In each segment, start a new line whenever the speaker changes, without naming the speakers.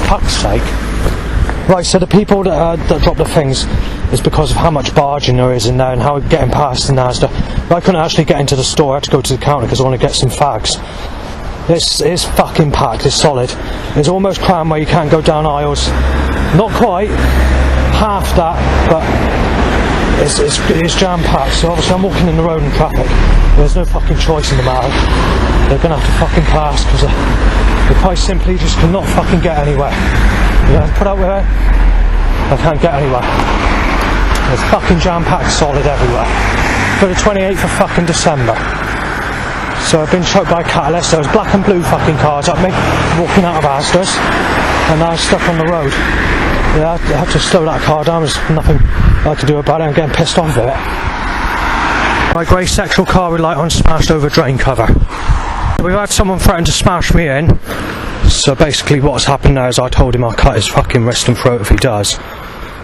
fuck's sake. Right, so the people that drop the things is because of how much barging there is in there and how getting past the Asda. I couldn't actually get into the store, I had to go to the counter because I want to get some fags. It's fucking packed, it's solid. It's almost crammed where you can't go down aisles. Not quite, half that, but it's jam-packed. So obviously I'm walking in the road in traffic. There's no fucking choice in the matter. They're going to have to fucking pass because they quite simply just cannot fucking get anywhere. You know, put out with it, I can't get anywhere. It's fucking jam-packed solid everywhere. For the 28th of fucking December. So I've been choked by a catalyst. There was black and blue fucking cars up me, walking out of Asda's, and now I'm stuck on the road. Yeah, I had to slow that car down. There's nothing I could do about it. I'm getting pissed off with it. My grey sexual car with light on smashed over drain cover. We've had someone threaten to smash me in. So basically what's happened now is I told him I'll cut his fucking wrist and throat if he does.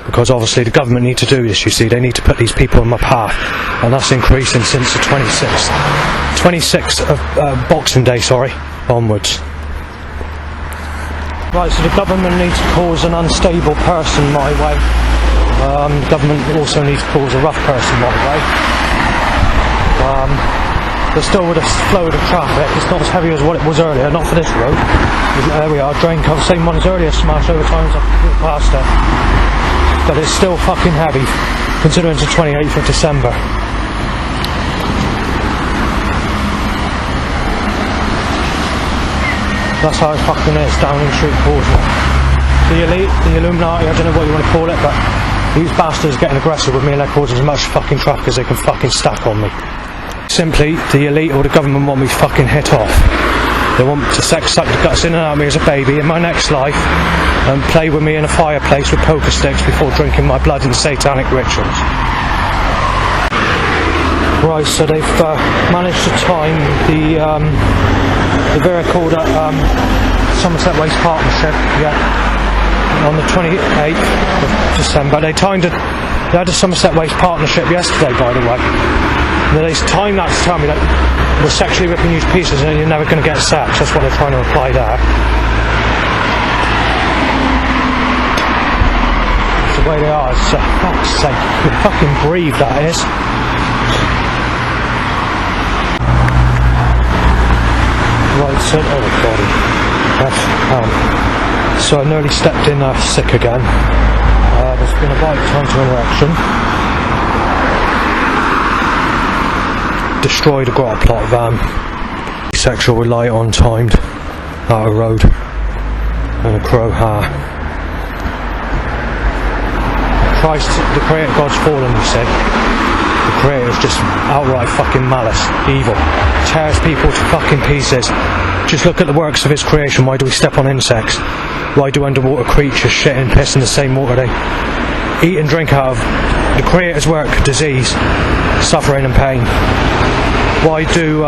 Because obviously the government need to do this, you see. They need to put these people on my path. And that's increasing since the 26th of Boxing Day, onwards. Right, so the government needs to cause an unstable person my way. The government also needs to cause a rough person my way. But still with a flow of the traffic, it's not as heavy as what it was earlier, not for this road. There we are, drain cover, same one as earlier, smashed over times I've past it. But it's still fucking heavy, considering it's the 28th of December. That's how it fucking is, Downing Street Causeway. The elite, the Illuminati, I don't know what you want to call it, but these bastards are getting aggressive with me and they're causing as much fucking traffic as they can fucking stack on me. Simply, the elite or the government want me fucking hit off. They want to suck the guts in and out of me as a baby in my next life and play with me in a fireplace with poker sticks before drinking my blood in satanic rituals. Right, so they've managed to time the vehicle that Somerset Waste Partnership, on the 28th of December. They had a Somerset Waste Partnership yesterday, by the way. And they timed that to tell me that we're sexually ripping you to pieces and you're never going to get sex. That's what they're trying to imply there. It's the way they are. It's fuck's sake. You fucking breathe, that is. Right, so everybody. So I nearly stepped in sick again. There's been a violent time to interaction. Destroyed a grot plot van. Sexual with light on timed out of road. And a crow ha. Christ, the creator God's fallen, you see. The creator is just outright fucking malice, evil. Tears people to fucking pieces. Just look at the works of his creation. Why do we step on insects? Why do underwater creatures shit and piss in the same water they eat and drink out of? The creator's work, disease, suffering and pain. Why do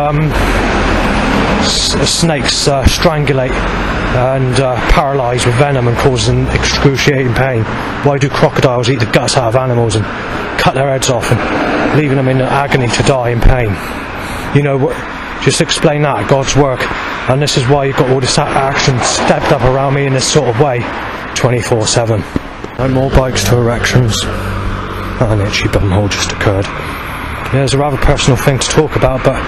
snakes strangulate and paralyse with venom and cause them excruciating pain? Why do crocodiles eat the guts out of animals and cut their heads off and leaving them in agony to die in pain? You know what? Just explain that, God's work. And this is why you've got all this action stepped up around me in this sort of way, 24/7. No more bikes to erections. An itchy bumhole just occurred. Yeah, it's a rather personal thing to talk about, but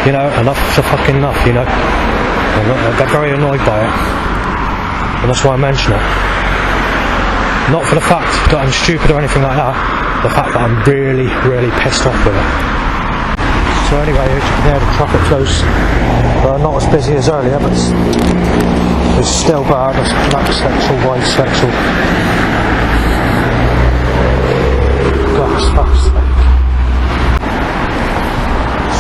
you know, enough's a fucking enough, you know. I got very annoyed by it, and that's why I mention it. Not for the fact that I'm stupid or anything like that, the fact that I'm really, really pissed off with it. So anyway, as you can hear, the traffic flows not as busy as earlier, but it's still bad. It's black sexual, white sexual. God's fuck's sake.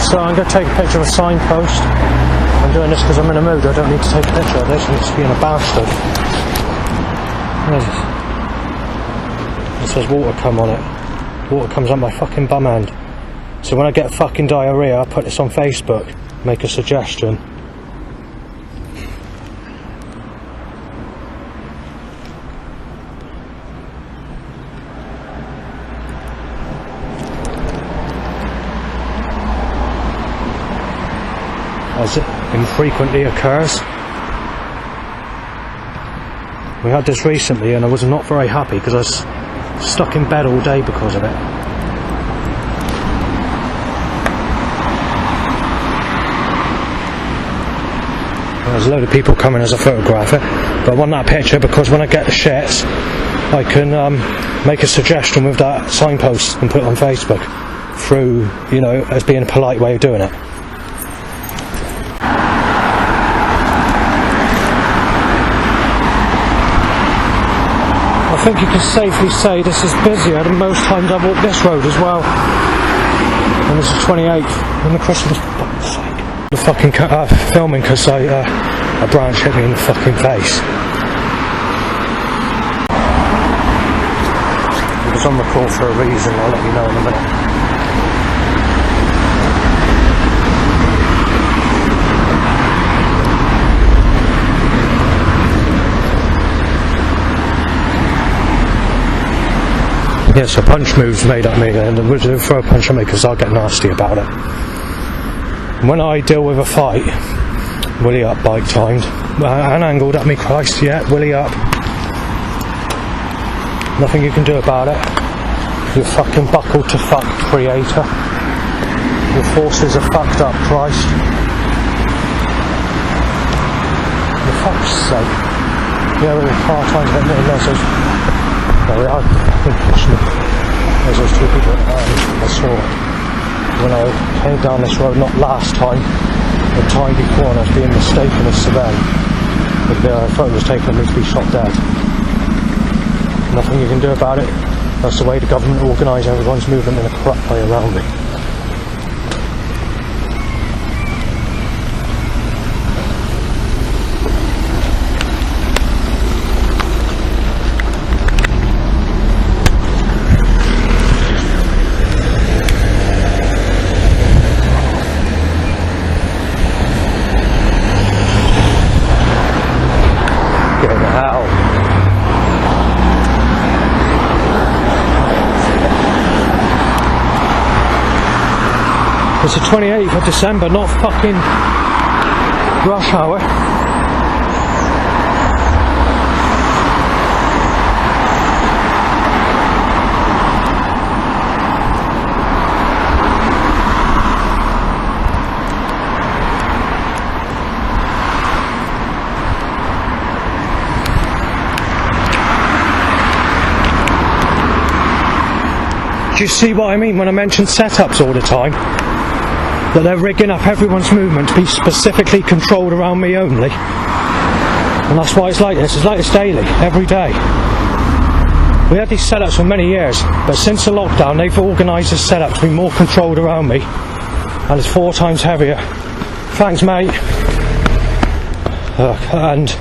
So I'm going to take a picture of a signpost. I'm doing this because I'm in a mood. I don't need to take a picture of this. I'm just being a bastard. It says water come on it. Water comes up my fucking bum end. So when I get fucking diarrhea, I put this on Facebook. Make a suggestion. As it infrequently occurs. We had this recently and I was not very happy because I was stuck in bed all day because of it. There's a load of people coming as I photograph it, but I want that picture because when I get the shits I can make a suggestion with that signpost and put it on Facebook through, you know, as being a polite way of doing it. I think you can safely say this is busier than most times I've walked this road as well. And this is 28th in the Christmas. The fucking filming because a branch hit me in the fucking face. It was on record for a reason, I'll let you know in a minute. Yes, a punch move's made at me, and we'll throw a punch at me because I'll get nasty about it. When I deal with a fight, willy up, bike timed, and angled at me, Christ, yeah, willy up. Nothing you can do about it. You're fucking buckled to fuck, creator. Your forces are fucked up, Christ. For fuck's sake. Yeah, with the car trying to get me in there, so there we are. There's those two people I saw when I came down this road, not last time, the time before, and I was being mistaken as Savannah. The photo was taken of me to be shot dead. Nothing you can do about it. That's the way the government organise everyone's movement in a corrupt way around me. It's the 28th of December, not fucking rush hour. Do you see what I mean when I mention setups all the time? That they're rigging up everyone's movement to be specifically controlled around me only. And that's why it's like this. It's like this daily, every day. We had these setups for many years, but since the lockdown they've organised this setup to be more controlled around me, and it's 4 times heavier. Thanks, mate. And,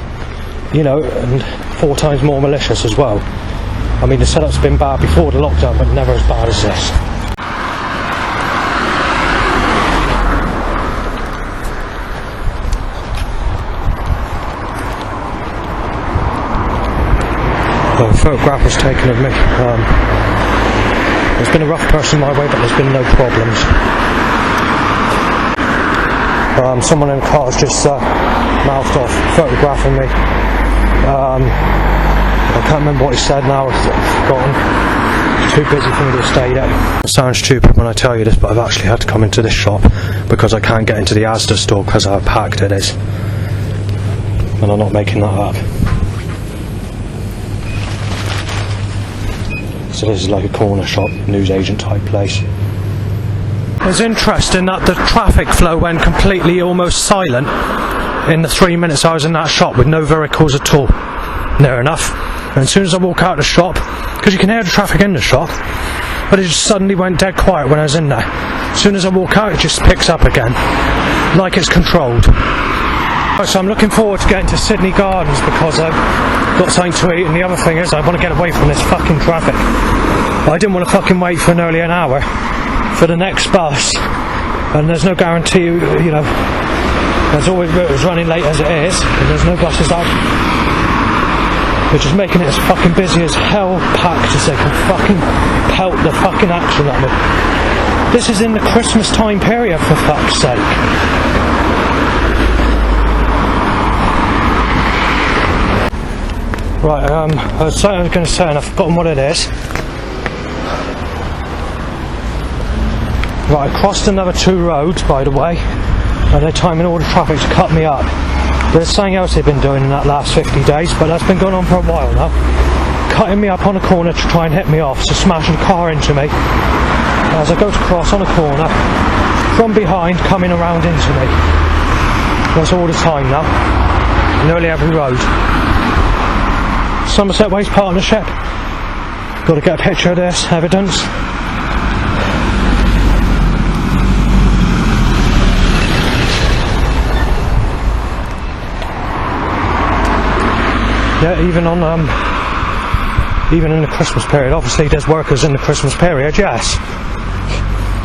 you know, and 4 times more malicious as well. I mean, the setup's been bad before the lockdown, but never as bad as this. A photograph was taken of me. There's been a rough person my way, but there's been no problems. Someone in the car has just mouthed off photographing me. I can't remember what he said now, I've forgotten. Too busy for me to stay there. It sounds stupid when I tell you this, but I've actually had to come into this shop because I can't get into the Asda store because of how packed it is. And I'm not making that up. So this is like a corner shop, newsagent type place. It's interesting that the traffic flow went completely almost silent in the 3 minutes I was in that shop with no vehicles at all. Near enough. And as soon as I walk out of the shop, because you can hear the traffic in the shop, but it just suddenly went dead quiet when I was in there. As soon as I walk out it just picks up again, like it's controlled. So I'm looking forward to getting to Sydney Gardens because I've got something to eat, and the other thing is I want to get away from this fucking traffic. I didn't want to fucking wait for nearly an hour for the next bus, and there's no guarantee, you know, there's always routes running late as it is, and there's no buses out, which is making it as fucking busy as hell, packed as they can fucking pelt the fucking action at me. This is in the Christmas time period, for fuck's sake. Right, I was going to say, and I've forgotten what it is. Right, I crossed another 2 roads, by the way, and they're timing all the traffic to cut me up. There's something else they've been doing in that last 50 days, but that's been going on for a while now. Cutting me up on a corner to try and hit me off, so smashing a car into me as I go to cross on a corner, from behind coming around into me. That's all the time now, nearly every road. Somerset Waste Partnership, got to get a picture of this, evidence. Yeah, even in the Christmas period, obviously there's workers in the Christmas period, yes.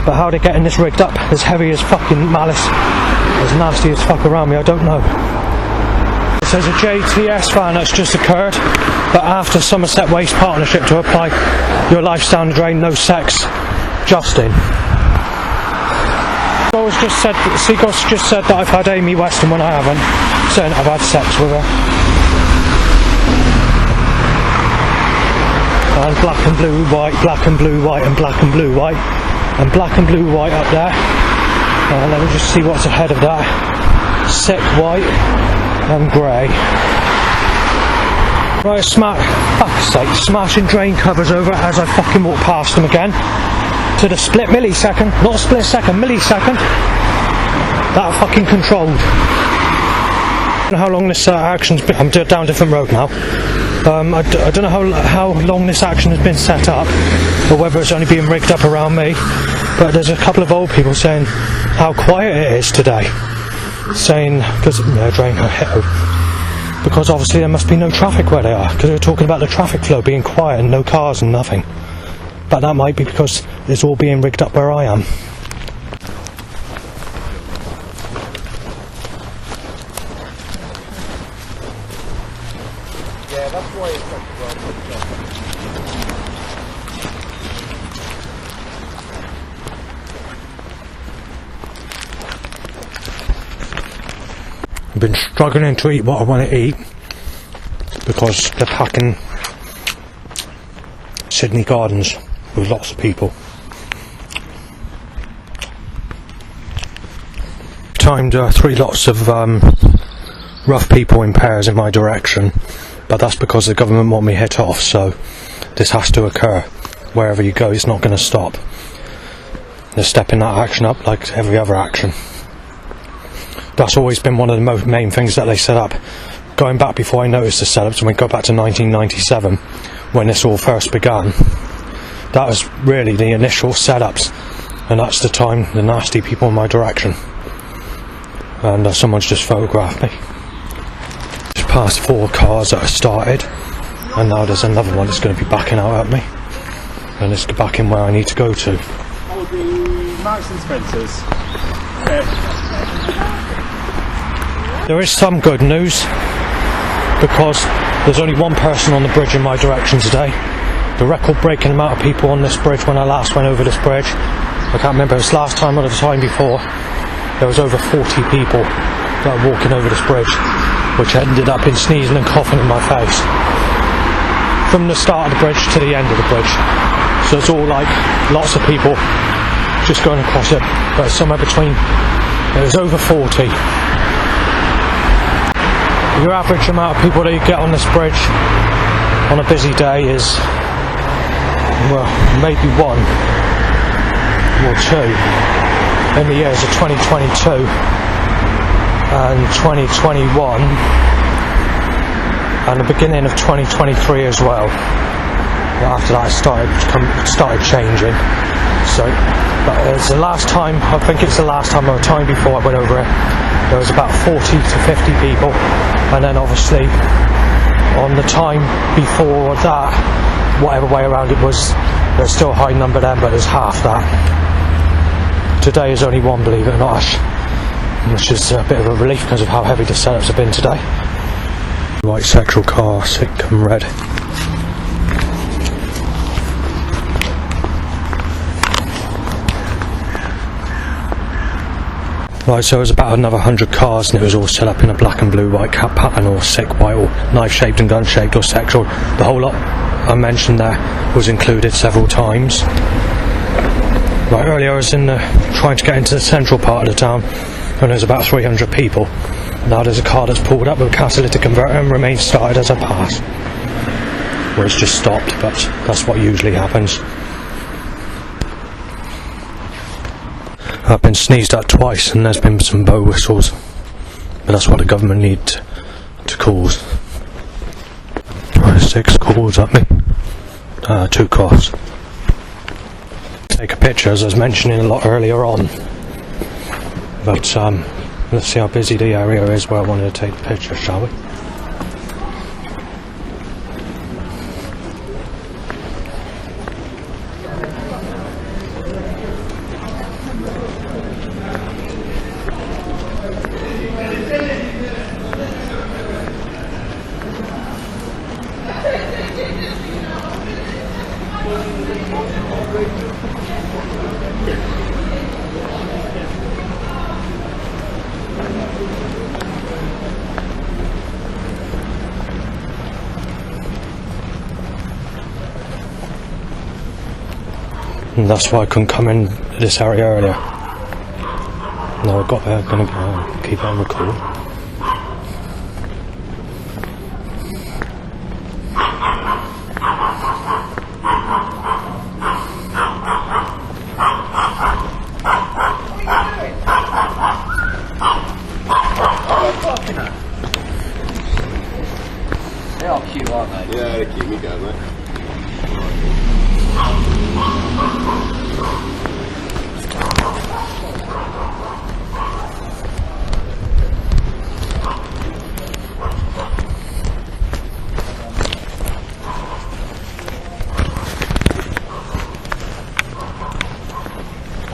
But how they're getting this rigged up, as heavy as fucking malice, as nasty as fuck around me, I don't know. There's a JTS van that's just occurred, but after Somerset Waste Partnership to apply your life standard drain, no sex, Justin. Seagull's just said that I've had Amy Weston when I haven't, saying I've had sex with her. And black and blue, white, black and blue, white, and black and blue, white, and black and blue, white up there. And let me just see what's ahead of that. Sick white and grey. Right, fuck's sake, smashing drain covers over as I fucking walk past them again. To the split millisecond, not a split second, millisecond. That fucking controlled. I don't know how long this action's been. I'm down a different road now. I don't know how long this action has been set up, or whether it's only being rigged up around me, but there's a couple of old people saying how quiet it is today, saying, because obviously there must be no traffic where they are, because they're talking about the traffic flow being quiet and no cars and nothing, but that might be because it's all being rigged up where I am.
Yeah, that's why it's such a problem.
I've been struggling to eat what I want to eat because they're packing Sydney Gardens with lots of people. Timed 3 lots of rough people in pairs in my direction, but that's because the government want me hit off, so this has to occur. Wherever you go, it's not going to stop. They're stepping that action up like every other action. That's always been one of the main things that they set up. Going back before I noticed the setups, and we go back to 1997, when this all first began, that was really the initial setups, and that's the time the nasty people in my direction. And someone's just photographed me. Just past 4 cars that have started, and now there's another one that's going to be backing out at me, and it's backing where I need to go to.
Oh, the Marks and Spencer's.
There is some good news, because there's only one person on the bridge in my direction today. The record-breaking amount of people on this bridge when I last went over this bridge, I can't remember if it was last time or the time before, there was over 40 people that were walking over this bridge, which ended up in sneezing and coughing in my face. From the start of the bridge to the end of the bridge. So it's all like lots of people just going across it, but it's somewhere between, it was over 40. Your average amount of people that you get on this bridge on a busy day is, well, maybe 1 or 2 in the years of 2022 and 2021 and the beginning of 2023 as well. After that it started changing. So, but it's the last time, I think it's the last time or a time before I went over it, there was about 40 to 50 people, and then obviously on the time before that, whatever way around it was, there's still a high number then, but there's half that. Today is only 1, believe it or not, which is a bit of a relief because of how heavy the setups have been today. White sexual car, sick and red. Right, so it was about another 100 cars, and it was all set up in a black and blue white cap pattern, or sick white, or knife shaped and gun shaped, or sexual. The whole lot I mentioned there was included several times. Right, earlier I was trying to get into the central part of the town, and there's about 300 people. Now there's a car that's pulled up with a catalytic converter and remains started as I pass. Well, it's just stopped, but that's what usually happens. I've been sneezed at twice, and there's been some bow whistles, but that's what the government need to cause. Right, 6 calls at me. 2 cars. Take a picture, as I was mentioning a lot earlier on. But let's see how busy the area is where I wanted to take the picture, shall we? And that's why I couldn't come in this area earlier. Now I've got there, going to keep it on record.
They are cute, aren't they?
Yeah, they keep me going, mate.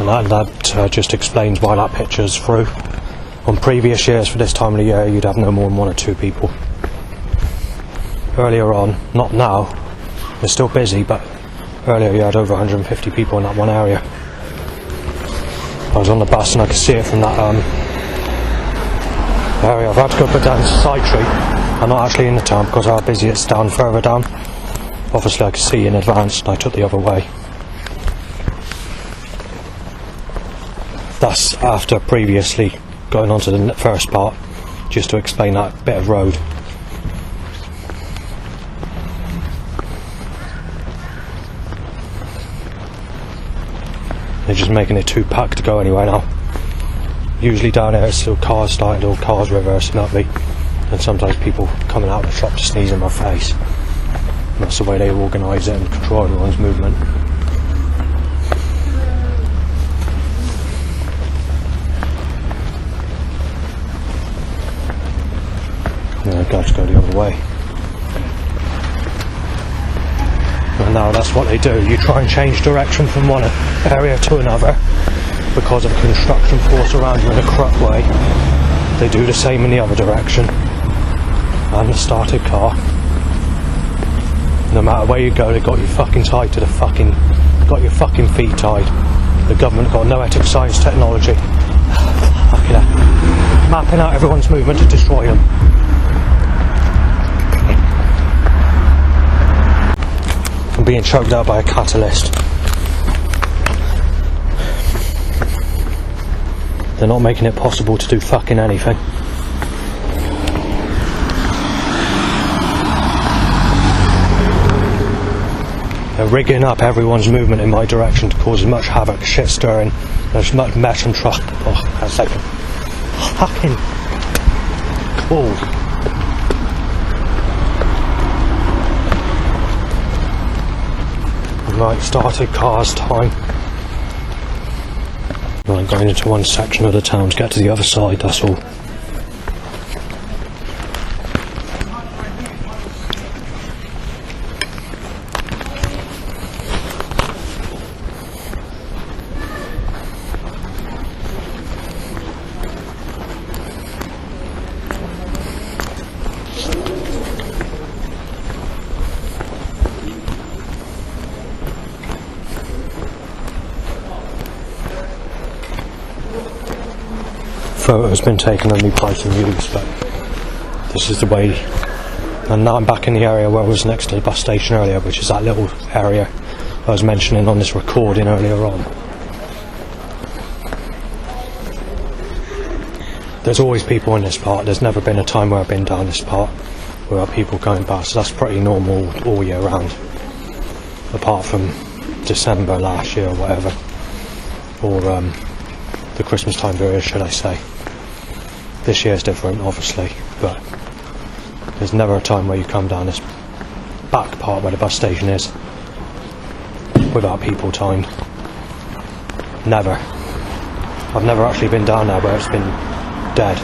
And that just explains why that picture's through. On previous years for this time of the year, you'd have no more than 1 or 2 people. Earlier on, not now, we're still busy, but earlier you had over 150 people in that one area. I was on the bus and I could see it from that area. I've had to go put down to side street. I'm not actually in the town because of how busy it's down further down. Obviously I could see in advance and I took the other way. That's after previously going on to the first part, just to explain that bit of road. They're just making it too packed to go anywhere now. Usually down here it's still cars started or cars reversing at me, and sometimes people coming out of the shop to sneeze in my face. And that's the way they organise it and control everyone's movement. And I've got to go the other way. And now that's what they do. You try and change direction from one area to another because of construction force around you in a corrupt way. They do the same in the other direction. And the started car. No matter where you go, they got you fucking tied to the fucking... got your fucking feet tied. The government got no ethics, science, technology. Fucking hell. Mapping out everyone's movement to destroy them. I'm being choked out by a catalyst. They're not making it possible to do fucking anything. They're rigging up everyone's movement in my direction to cause as much havoc, shit stirring, as much mess and trust. Oh, that's like fucking cool. Right, started cars time. Right, going into one section of the town to get to the other side, that's all. photo has been taken of me biting use, but this is the way. And now I'm back in the area where I was next to the bus station earlier, which is that little area I was mentioning on this recording earlier on. There's always people in this part. There's never been a time where I've been down this part without people going past. So that's pretty normal all year round, apart from December last year or whatever, or the Christmas time period, should I say. This year's different, obviously, but there's never a time where you come down this back part where the bus station is without people timed. Never. I've never actually been down there where it's been dead.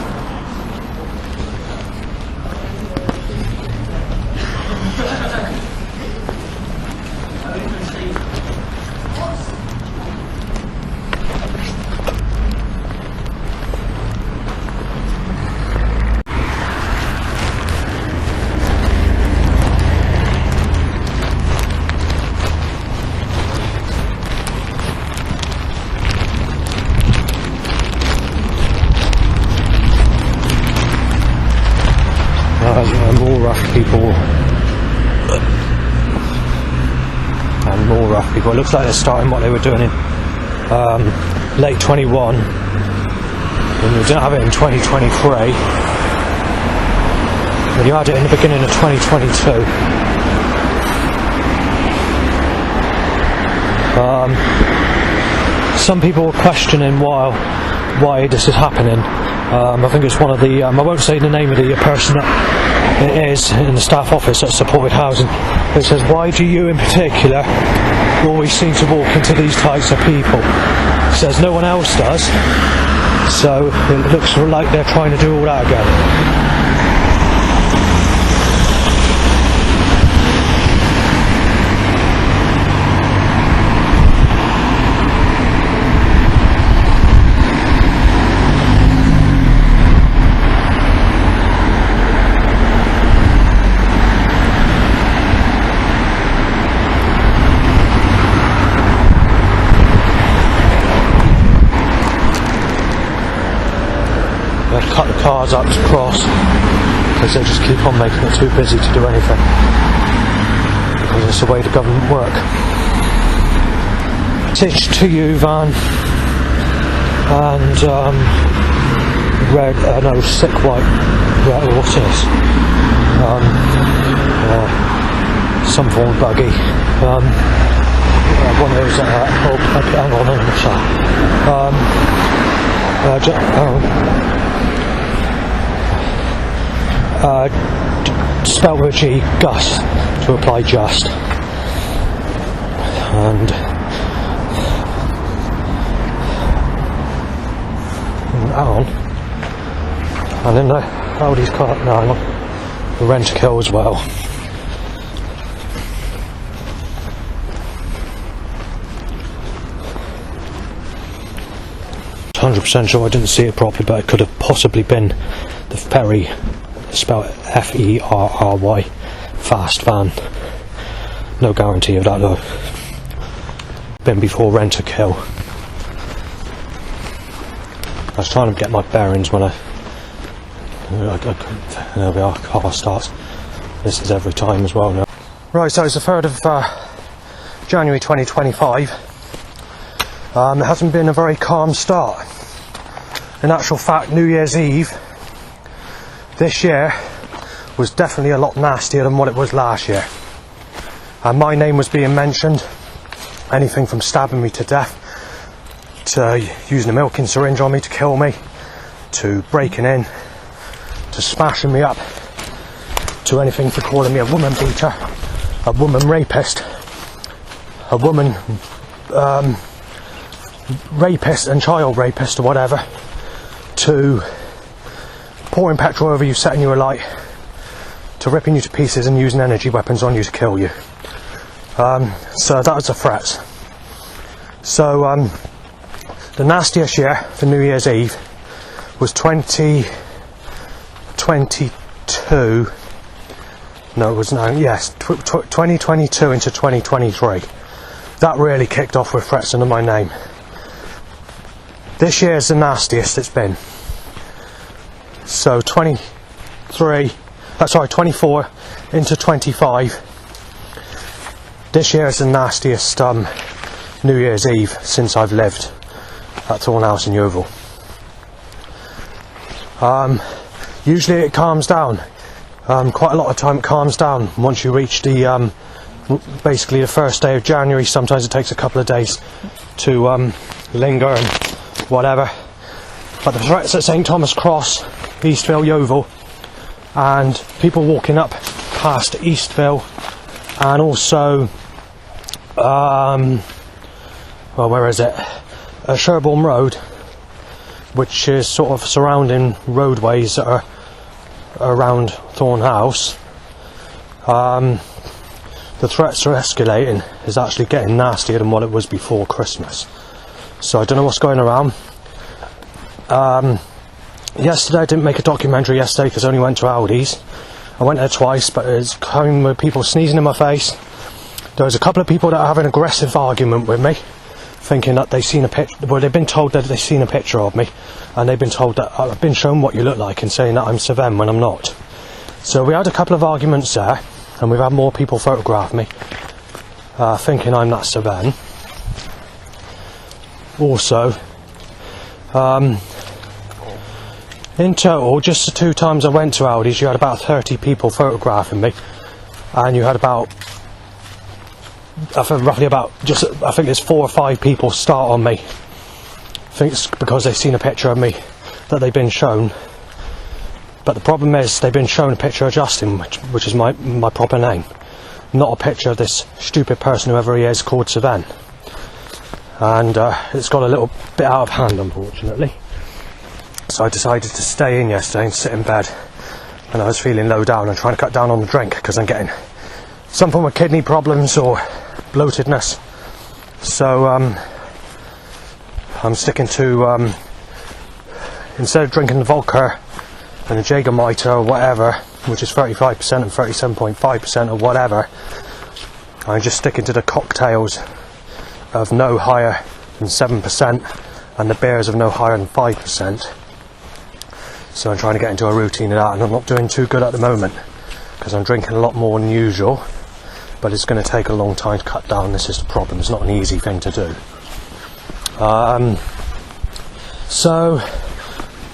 More rough people and more rough people. It looks like they're starting what they were doing in late 21 and we didn't have it in 2023, but you had it in the beginning of 2022. Some people were questioning why this is happening. I think it's one of the, I won't say the name of the person that it is in the staff office at supported housing. It says, why do you in particular always seem to walk into these types of people? It says no one else does, so it looks like they're trying to do all that again. They've cut the cars up to cross because they just keep on making it too busy to do anything, because it's the way the government work. Message to you, Van, and red, no, sick white, red, what's this? Some form of buggy. One of those, hang on, spelled with a G, Gus, to apply just. And on. And then the Audi's car, no, hang on, the Rent-A-Kill as well. I'm 100% sure I didn't see it properly, but it could have possibly been the ferry, spelled F-E-R-R-Y, fast van. No guarantee of that though. Been before Rent-A-Kill. I was trying to get my bearings when I couldn't. There we are, car starts. This is every time as well now. Right, so it's the 3rd of January 2025. It hasn't been a very calm start. In actual fact, New Year's Eve this year was definitely a lot nastier than what it was last year. And my name was being mentioned. Anything from stabbing me to death, to using a milking syringe on me to kill me, to breaking in, to smashing me up, to anything for calling me a woman beater, a woman rapist, a woman rapist and child rapist or whatever, to pouring petrol over you, setting you alight, to ripping you to pieces and using energy weapons on you to kill you. So that was the threats. So the nastiest year for New Year's Eve was 2022. No, it was no. Yes, 2022 into 2023. That really kicked off with threats under my name. This year's the nastiest it's been. So 24 into 25. This year is the nastiest New Year's Eve since I've lived at Thorn House in Yeovil. Usually it calms down. Quite a lot of time it calms down once you reach the basically the first day of January. Sometimes it takes a couple of days to linger and whatever. But the threats at St Thomas Cross, Eastville, Yeovil, and people walking up past Eastville, and also where is it? Sherborne Road, which is sort of surrounding roadways that are around Thorn House. The threats are escalating. It's actually getting nastier than what it was before Christmas. So I don't know what's going around. Yesterday I didn't make a documentary yesterday because I only went to Aldi's. I went there twice, but it's coming with people sneezing in my face. There was a couple of people that are having an aggressive argument with me, thinking that they've seen a picture. Well, they've been told that they've seen a picture of me, and they've been told that I've been shown what you look like and saying that I'm Sir Ben when I'm not. So we had a couple of arguments there, and we've had more people photograph me, thinking I'm that Sir Ben. Also, in total, just the 2 times I went to Aldi's, you had about 30 people photographing me, and you had about, I think there's 4 or 5 people start on me. I think it's because they've seen a picture of me that they've been shown. But the problem is they've been shown a picture of Justin, which is my proper name, not a picture of this stupid person, whoever he is, called Sir Ben. And it's got a little bit out of hand, unfortunately. So I decided to stay in yesterday and sit in bed, and I was feeling low down and trying to cut down on the drink because I'm getting some form of kidney problems or bloatedness. So I'm sticking to, instead of drinking the vodka and the Jägermeister or whatever, which is 35% and 37.5% or whatever, I'm just sticking to the cocktails of no higher than 7% and the beers of no higher than 5%. So I'm trying to get into a routine of that, and I'm not doing too good at the moment because I'm drinking a lot more than usual, but it's going to take a long time to cut down. This is the problem. It's not an easy thing to do. So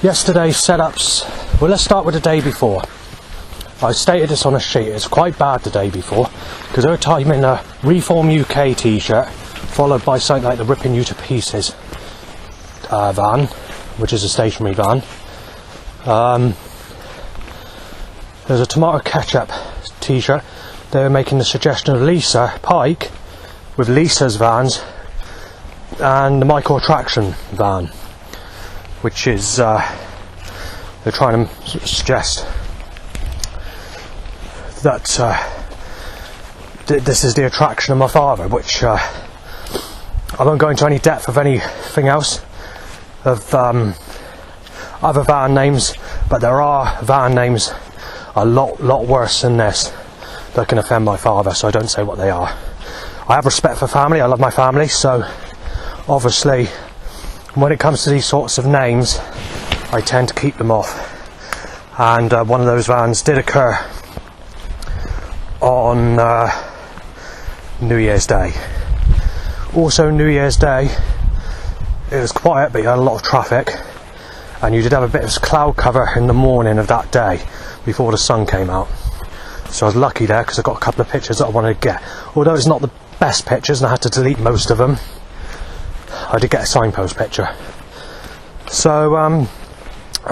yesterday's setups, well, let's start with the day before. I stated this on a sheet. It's quite bad the day before because every time in a Reform UK t-shirt followed by something like the Ripping You to Pieces van, which is a stationary van. There's a tomato ketchup t-shirt. They were making the suggestion of Lisa Pike with Lisa's vans and the micro attraction van, which is they're trying to suggest that this is the attraction of my father, which I won't go into any depth of anything else of other van names, but there are van names a lot worse than this that can offend my father, so I don't say what they are. I have respect for family, I love my family, so obviously when it comes to these sorts of names I tend to keep them off, and one of those vans did occur on New Year's Day. Also New Year's Day it was quiet, but you had a lot of traffic, and you did have a bit of cloud cover in the morning of that day before the sun came out. So I was lucky there because I got a couple of pictures that I wanted to get. Although it's not the best pictures and I had to delete most of them, I did get a signpost picture. So, and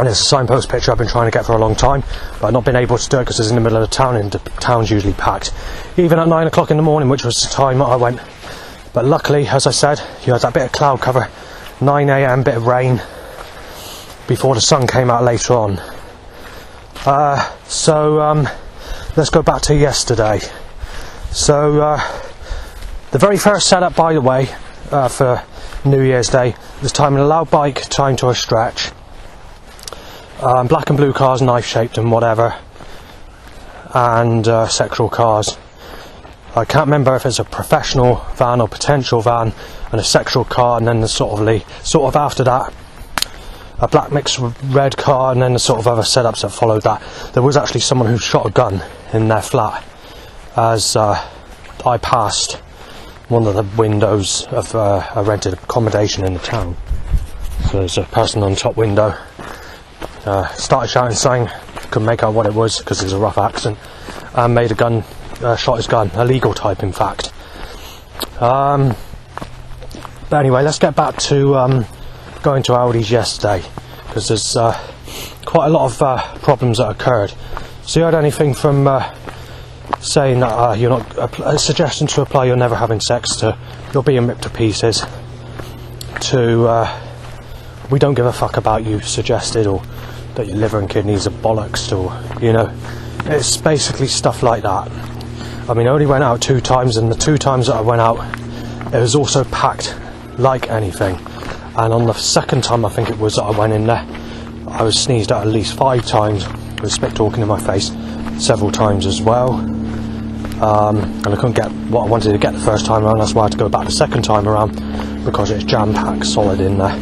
it's a signpost picture I've been trying to get for a long time, but I've not been able to do it because it's in the middle of the town and the town's usually packed. Even at 9 o'clock in the morning, which was the time I went. But luckily, as I said, you had that bit of cloud cover, 9 AM, bit of rain, before the sun came out later on. Let's go back to yesterday. So the very first setup, by the way, for New Year's Day was timing a loud bike timed to a stretch, black and blue cars, knife shaped and whatever, and sexual cars. I can't remember if it's a professional van or potential van and a sexual car, and then the sort of after that a black mixed red car, and then the sort of other setups that followed that. There was actually someone who shot a gun in their flat as I passed one of the windows of a rented accommodation in the town. So there's a person on top window, started shouting something, couldn't make out what it was because it was a rough accent, and made a gun, shot his gun, a legal type in fact. But anyway, let's get back to going to Aldi's yesterday, because there's quite a lot of problems that occurred. So you had anything from saying that you're not, a suggestion to apply you're never having sex, to you're being ripped to pieces, to we don't give a fuck about you suggested, or that your liver and kidneys are bollocks, or, you know, it's basically stuff like that. I mean, I only went out 2 times, and the 2 times that I went out, it was also packed like anything. And on the second time, I think it was, that I went in there, I was sneezed at least 5 times, with spit talking in my face several times as well. And I couldn't get what I wanted to get the first time around, that's why I had to go back the second time around, because it's jam-packed solid in there.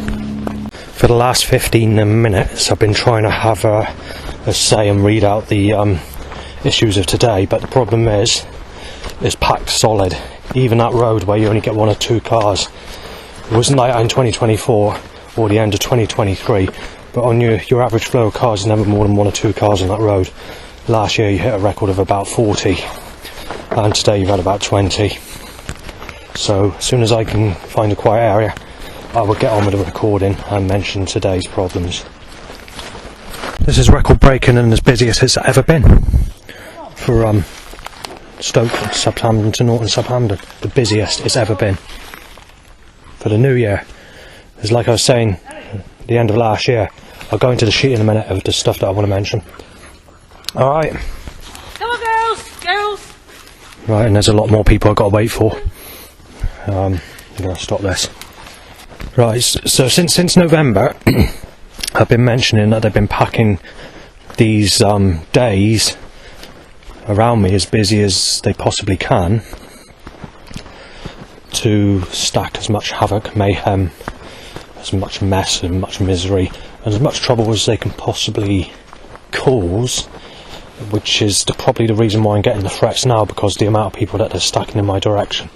For the last 15 minutes I've been trying to have a say and read out the issues of today, but the problem is it's packed solid. Even that road where you only get 1 or 2 cars, it wasn't like that in 2024 or the end of 2023, but on your average flow of cars, never more than 1 or 2 cars on that road. Last year you hit a record of about 40, and today you've had about 20. So as soon as I can find a quiet area, I will get on with the recording and mention today's problems. This is record breaking and as busy as it's ever been for Stoke, Southampton, Norton, Southampton. The busiest it's ever been for the new year. It's like I was saying at the end of last year. I'll go into the sheet in a minute of the stuff that I want to mention. Alright.
Come on, girls!
Right, and there's a lot more people I've got to wait for. I'm going to stop this. Right, so since November, I've been mentioning that they've been packing these days around me as busy as they possibly can, to stack as much havoc, mayhem, as much mess and much misery, and as much trouble as they can possibly cause, which is probably the reason why I'm getting the threats now, because the amount of people that they're stacking in my direction.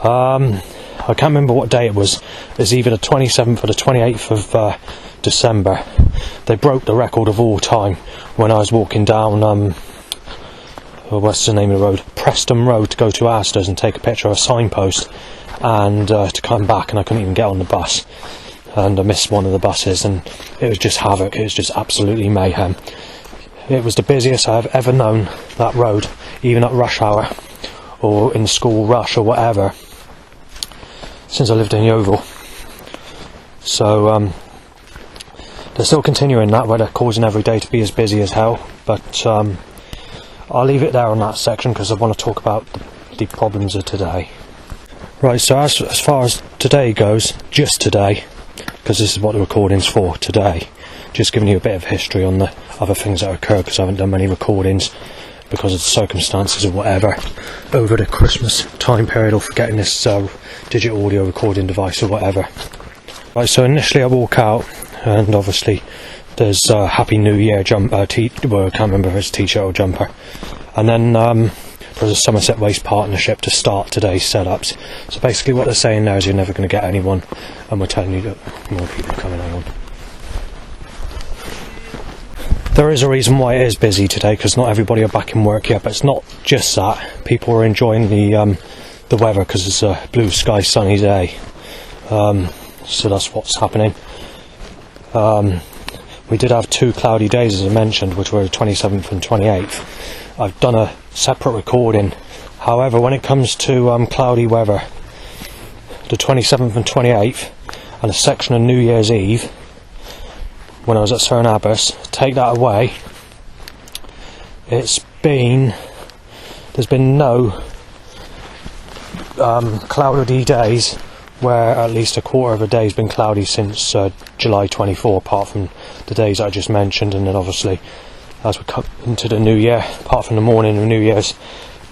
I can't remember what day it was. It's either the 27th or the 28th of December. They broke the record of all time when I was walking down, what's the name of the road? Preston Road, to go to Astor's and take a picture of a signpost, and to come back, and I couldn't even get on the bus. And I missed one of the buses, and it was just havoc. It was just absolutely mayhem. It was the busiest I've ever known, that road, even at rush hour, or in school rush or whatever, since I lived in Yeovil. So they're still continuing that, where they're causing every day to be as busy as hell, but I'll leave it there on that section, because I want to talk about the problems of today. Right, so as far as today goes, just today, because this is what the recording's for, today, just giving you a bit of history on the other things that occurred, because I haven't done many recordings because of the circumstances or whatever over the Christmas time period, or for getting this digital audio recording device or whatever. Right, so initially I walk out, and obviously there's a Happy New Year jumper, well, I can't remember if it's a t-shirt or jumper, and then there's a Somerset Waste partnership to start today's setups. So basically what they're saying now is you're never going to get anyone, and we're telling you that more people are coming on. There is a reason why it is busy today, because not everybody are back in work yet, but it's not just that. People are enjoying the weather, because it's a blue sky sunny day, so that's what's happening. We did have 2 cloudy days, as I mentioned, which were the 27th and 28th. I've done a separate recording. However, when it comes to cloudy weather, the 27th and 28th, and a section of New Year's Eve, when I was at St Abbas, take that away, there's been no cloudy days where at least a quarter of a day has been cloudy since July 24, apart from the days I just mentioned, and then obviously as we come into the new year, apart from the morning of New Year's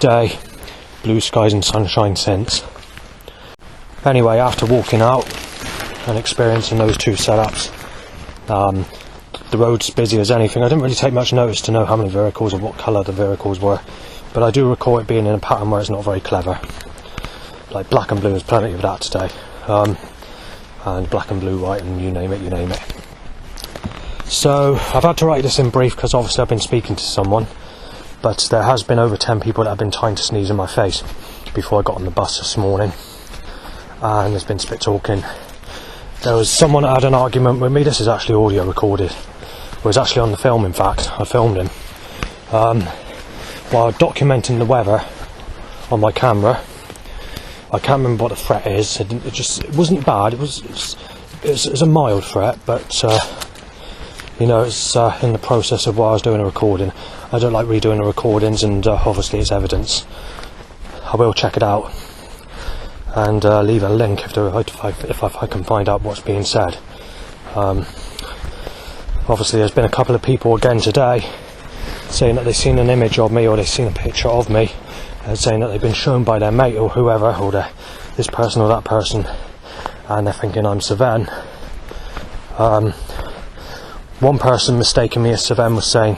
Day, blue skies and sunshine since. Anyway, after walking out and experiencing those 2 setups, The road's busy as anything. I didn't really take much notice to know how many vehicles or what colour the vehicles were, but I do recall it being in a pattern where it's not very clever. Like black and blue, there's plenty of that today, and black and blue, white, and you name it, you name it. So I've had to write this in brief because obviously I've been speaking to someone, but there has been over 10 people that have been trying to sneeze in my face before I got on the bus this morning, and there's been spit talking. There was someone that had an argument with me. This is actually audio recorded. It was actually on the film, in fact. I filmed him while documenting the weather on my camera. I can't remember what the threat is. It wasn't bad. It was a mild threat, but you know, it's in the process of while I was doing a recording. I don't like redoing the recordings, and obviously it's evidence. I will check it out and leave a link if I can find out what's being said. Obviously there's been a couple of people again today saying that they've seen an image of me, or they've seen a picture of me, and saying that they've been shown by their mate or whoever, or this person or that person, and they're thinking I'm Sven. One person mistaking me as Sven was saying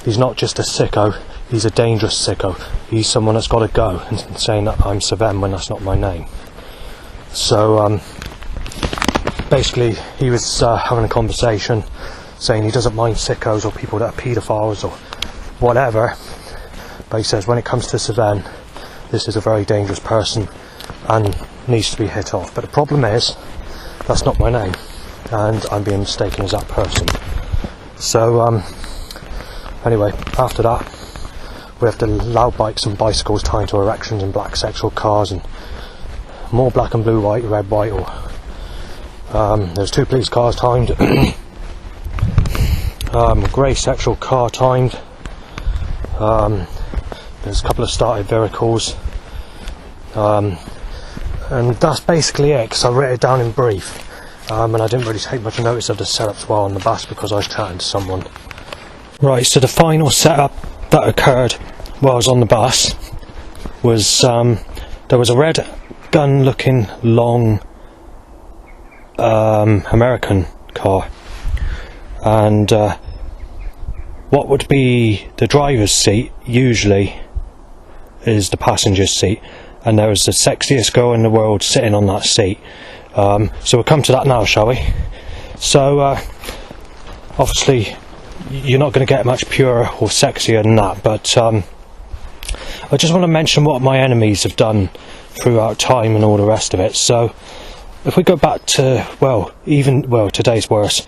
he's not just a sicko, he's a dangerous sicko, he's someone that's got to go, and saying that I'm Sven when that's not my name. So basically he was having a conversation saying he doesn't mind sickos or people that are paedophiles or whatever, but he says when it comes to Sven, this is a very dangerous person and needs to be hit off. But the problem is that's not my name, and I'm being mistaken as that person. So anyway, after that we have the loud bikes and bicycles tied to erections and black sexual cars, and more black and blue, white, red, white, or there's 2 police cars timed, grey sexual car timed, there's a couple of started vehicles, and that's basically it, because I wrote it down in brief, and I didn't really take much notice of the setups while on the bus because I was chatting to someone. Right, so the final setup that occurred while I was on the bus was there was a red gun looking long American car, and what would be the driver's seat usually is the passenger's seat, and there was the sexiest girl in the world sitting on that seat. So we'll come to that now, shall we? So obviously you're not going to get much purer or sexier than that, but I just want to mention what my enemies have done throughout time and all the rest of it. So if we go back to, today's worse,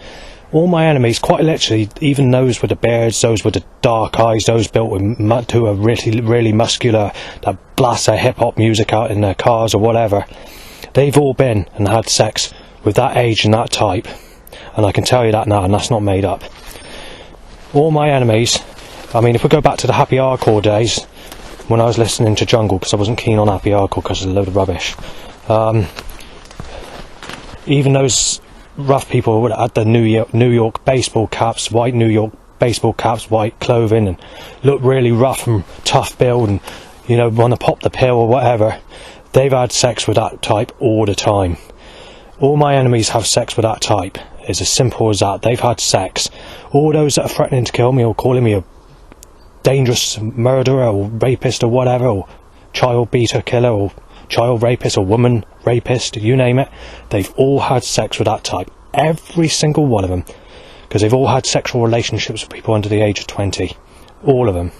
all my enemies, quite literally, even those with the beards, those with the dark eyes, those built with who are really, really muscular, that blast their hip-hop music out in their cars or whatever, they've all been and had sex with that age and that type, and I can tell you that now, and that's not made up. All my enemies, I mean, if we go back to the happy hardcore days, when I was listening to Jungle, because I wasn't keen on happy hardcore because it's a load of rubbish, even those rough people would had the New York baseball caps, white New York baseball caps, white clothing, and look really rough and tough build, and you know, want to pop the pill or whatever. They've had sex with that type all the time. All my enemies have sex with that type. It's as simple as that. They've had sex. All those that are threatening to kill me or calling me a dangerous murderer or rapist or whatever, or child beater killer or child rapist or woman rapist, you name it, they've all had sex with that type. Every single one of them. Because they've all had sexual relationships with people under the age of 20. All of them.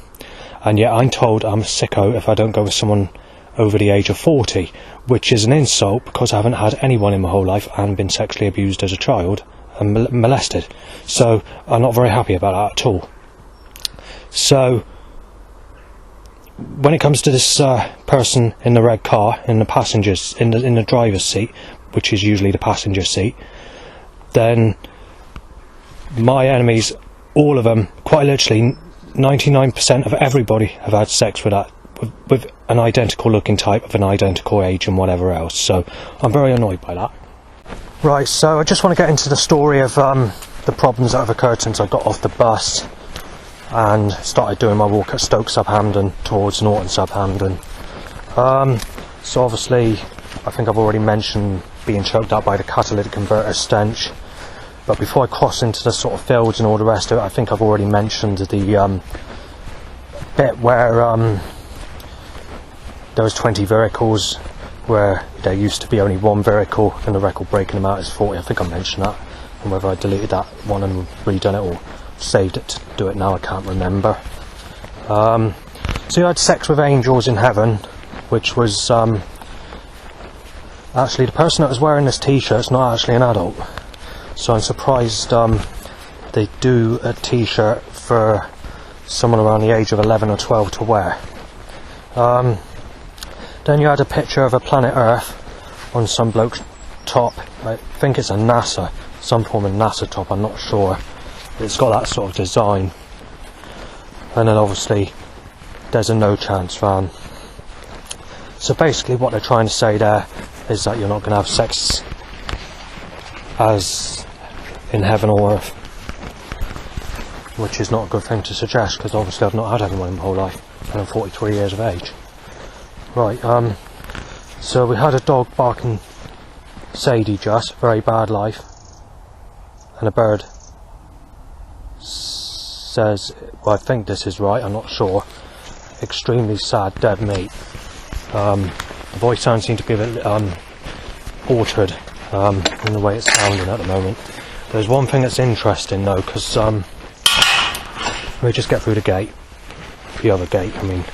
And yet I'm told I'm a sicko if I don't go with someone over the age of 40, which is an insult because I haven't had anyone in my whole life and been sexually abused as a child and molested. So I'm not very happy about that at all. So when it comes to this person in the red car, in the passengers, in the driver's seat, which is usually the passenger seat, then my enemies, all of them, quite literally 99% of everybody have had sex with that, with an identical looking type of an identical age and whatever else. So I'm very annoyed by that. Right, so I just want to get into the story of the problems that have occurred since I got off the bus and started doing my walk at Stoke Subhampton towards Norton Subhampton. So obviously I think I've already mentioned being choked out by the catalytic converter stench. But before I cross into the sort of fields and all the rest of it, I think I've already mentioned the bit where there was 20 vehicles, where there used to be only one vehicle and the record breaking them out is 40. I think I mentioned that, and whether I deleted that one and redone it or saved it to do it now, I can't remember. So you had sex with angels in heaven, which was actually the person that was wearing this t-shirt is not actually an adult, so I'm surprised they do a t-shirt for someone around the age of 11 or 12 to wear. Then you had a picture of a planet Earth on some bloke's top. I think it's a NASA, some form of NASA top, I'm not sure. It's got that sort of design. And then obviously there's a no chance van. So basically what they're trying to say there is that you're not going to have sex as in heaven or earth, which is not a good thing to suggest, because obviously I've not had anyone in my whole life and I'm 43 years of age. Right, so we had a dog barking Sadie just, very bad life, and a bird says, well, I think this is right, I'm not sure, extremely sad, dead meat. The voice sound seemed to be a bit altered in the way it's sounding at the moment. There's one thing that's interesting though, because let me just get through the gate, the other gate, I mean.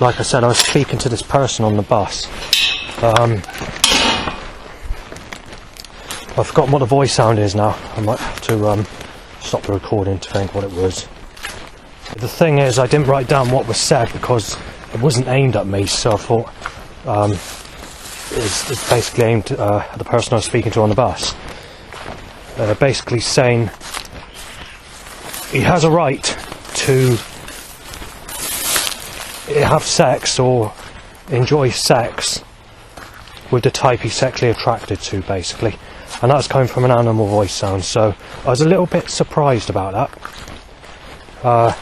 Like I said, I was speaking to this person on the bus. I've forgotten what the voice sound is now. I might have to stop the recording to think what it was. The thing is, I didn't write down what was said because it wasn't aimed at me, so I thought it's basically aimed at the person I was speaking to on the bus. Basically saying he has a right to have sex or enjoy sex with the type he's sexually attracted to, basically, and that's coming from an animal voice sound, so I was a little bit surprised about that.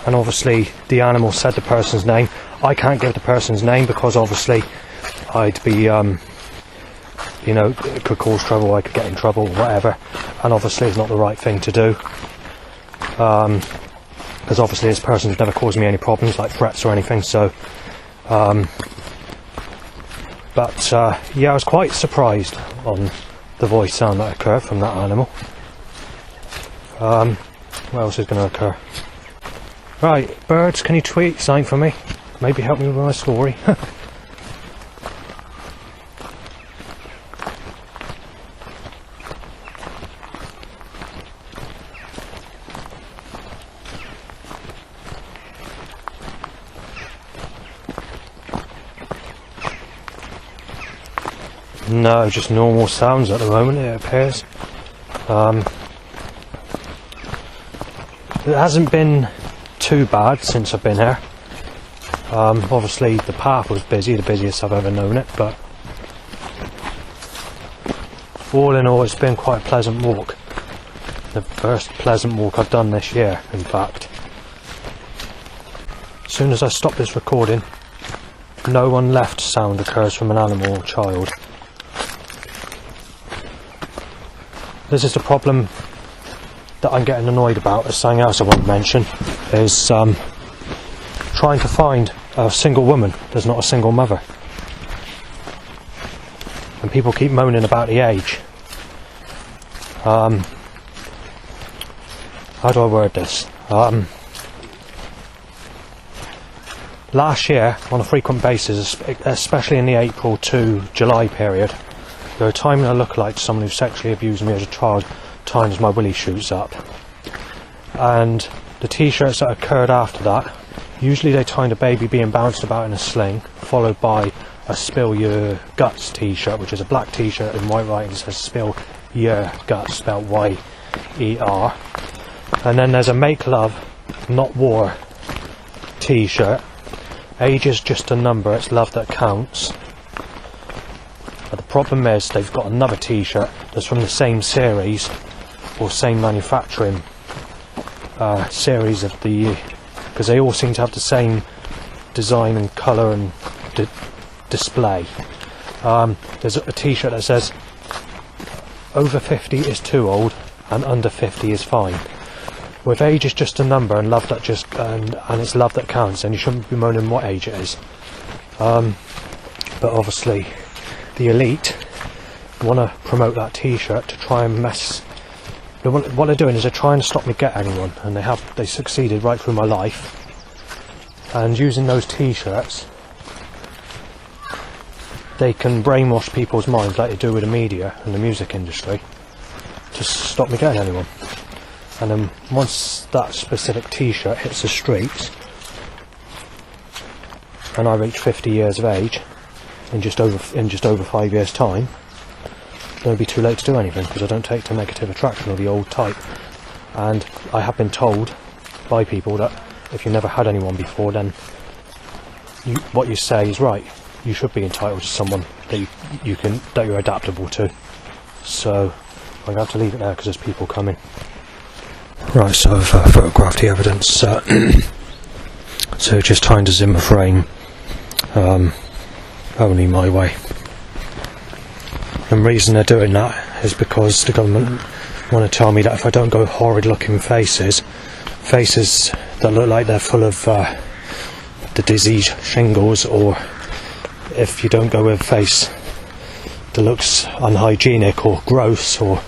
And obviously the animal said the person's name. I can't give the person's name because obviously I'd be you know, it could cause trouble, I could get in trouble, whatever, and obviously it's not the right thing to do, because obviously this person's never caused me any problems, like threats or anything, so but yeah, I was quite surprised on the voice sound that occurred from that animal. What else is going to occur? Right, birds, can you tweet something for me? Maybe help me with my story. No, just normal sounds at the moment, it appears. It hasn't been too bad since I've been here. Obviously the path was busy, the busiest I've ever known it, but all in all it's been quite a pleasant walk. The first pleasant walk I've done this year, in fact. As soon as I stop this recording, no one left sound occurs from an animal or child. This is the problem that I'm getting annoyed about. There's something else I want to mention, is trying to find a single woman. There's not a single mother. And people keep moaning about the age. How do I word this? Last year, on a frequent basis, especially in the April to July period, there were times I look like someone who sexually abused me as a child, times my willy shoots up. And the t-shirts that occurred after that, usually they timed a baby being bounced about in a sling, followed by a Spill Your Guts t-shirt, which is a black t-shirt in white writing that says Spill Your Guts, spelled Y-E-R. And then there's a Make Love, Not War t-shirt. Age is just a number, it's love that counts. But the problem is they've got another t-shirt that's from the same series or same manufacturing series of the, because they all seem to have the same design and colour and display. there's a t-shirt that says over 50 is too old and under 50 is fine. With age is just a number, and love that just and it's love that counts, and you shouldn't be moaning what age it is. But obviously the elite want to promote that t-shirt to try and mess. What they're doing is they're trying to stop me get anyone, and they succeeded right through my life. And using those t-shirts, they can brainwash people's minds like they do with the media and the music industry to stop me getting anyone. And then once that specific t-shirt hits the streets and I reach 50 years of age in just over 5 years time, then it'll be too late to do anything, because I don't take to negative attraction or the old type. And I have been told by people that if you never had anyone before, then what you say is right. You should be entitled to someone that you're adaptable to. So I'm going to have to leave it there because there's people coming. Right, so I've photographed the evidence. So just trying to Zimmer frame only my way. And the reason they're doing that is because the government want to tell me that if I don't go horrid looking faces that look like they're full of the disease shingles, or if you don't go with a face that looks unhygienic or gross, or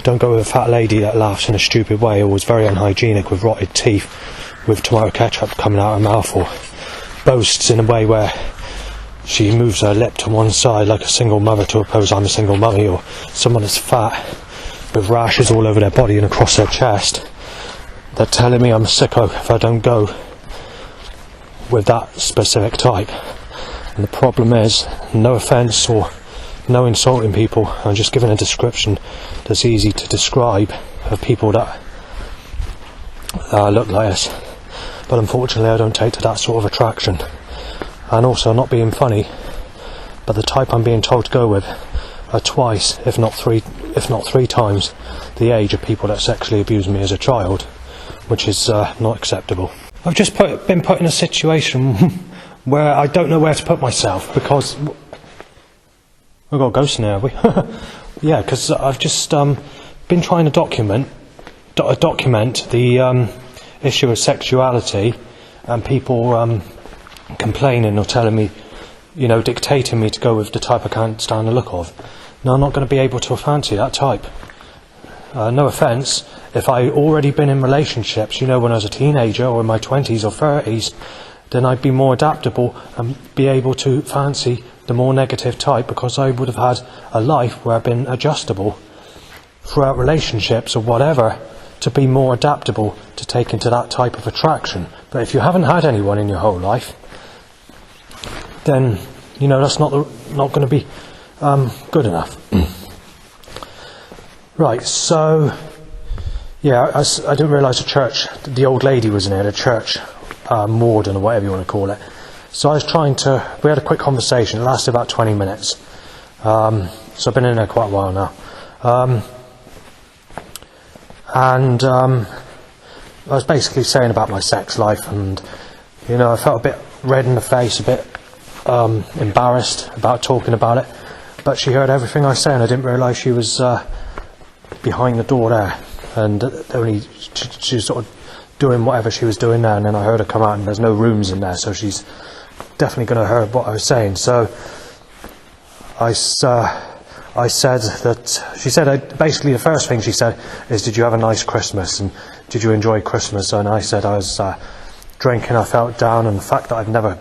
don't go with a fat lady that laughs in a stupid way or was very unhygienic with rotted teeth with tomato ketchup coming out her mouth, or boasts in a way where she moves her lip to one side like a single mother to oppose I'm a single mummy, or someone that's fat with rashes all over their body and across their chest. They're telling me I'm a sicko if I don't go with that specific type. And the problem is, no offence or no insulting people, I'm just giving a description that's easy to describe of people that look like us. But unfortunately I don't take to that sort of attraction. And also, not being funny, but the type I'm being told to go with are twice, if not three times the age of people that sexually abused me as a child, which is not acceptable. I've just been put in a situation where I don't know where to put myself, because we've got a ghost in there, have we? Yeah, because I've just been trying to document the issue of sexuality, and people complaining or telling me, dictating me to go with the type I can't stand the look of. No, I'm not going to be able to fancy that type. No offence, if I already been in relationships, when I was a teenager or in my 20s or 30s, then I'd be more adaptable and be able to fancy the more negative type, because I would have had a life where I've been adjustable throughout relationships or whatever, to be more adaptable to take into that type of attraction. But if you haven't had anyone in your whole life, then that's not going to be good enough. Right, so yeah, I didn't realise the old lady was in here, the church warden or whatever you want to call it. So I was we had a quick conversation. It lasted about 20 minutes. So I've been in there quite a while now. And I was basically saying about my sex life, and I felt a bit red in the face, a bit embarrassed about talking about it, but she heard everything I say, and I didn't realise she was behind the door there, and she was sort of doing whatever she was doing there, and then I heard her come out, and there's no rooms in there, so she's definitely going to hear what I was saying. So I said that, she said, basically the first thing she said is, did you have a nice Christmas, and did you enjoy Christmas? And I said I was drinking, I felt down, and the fact that I've never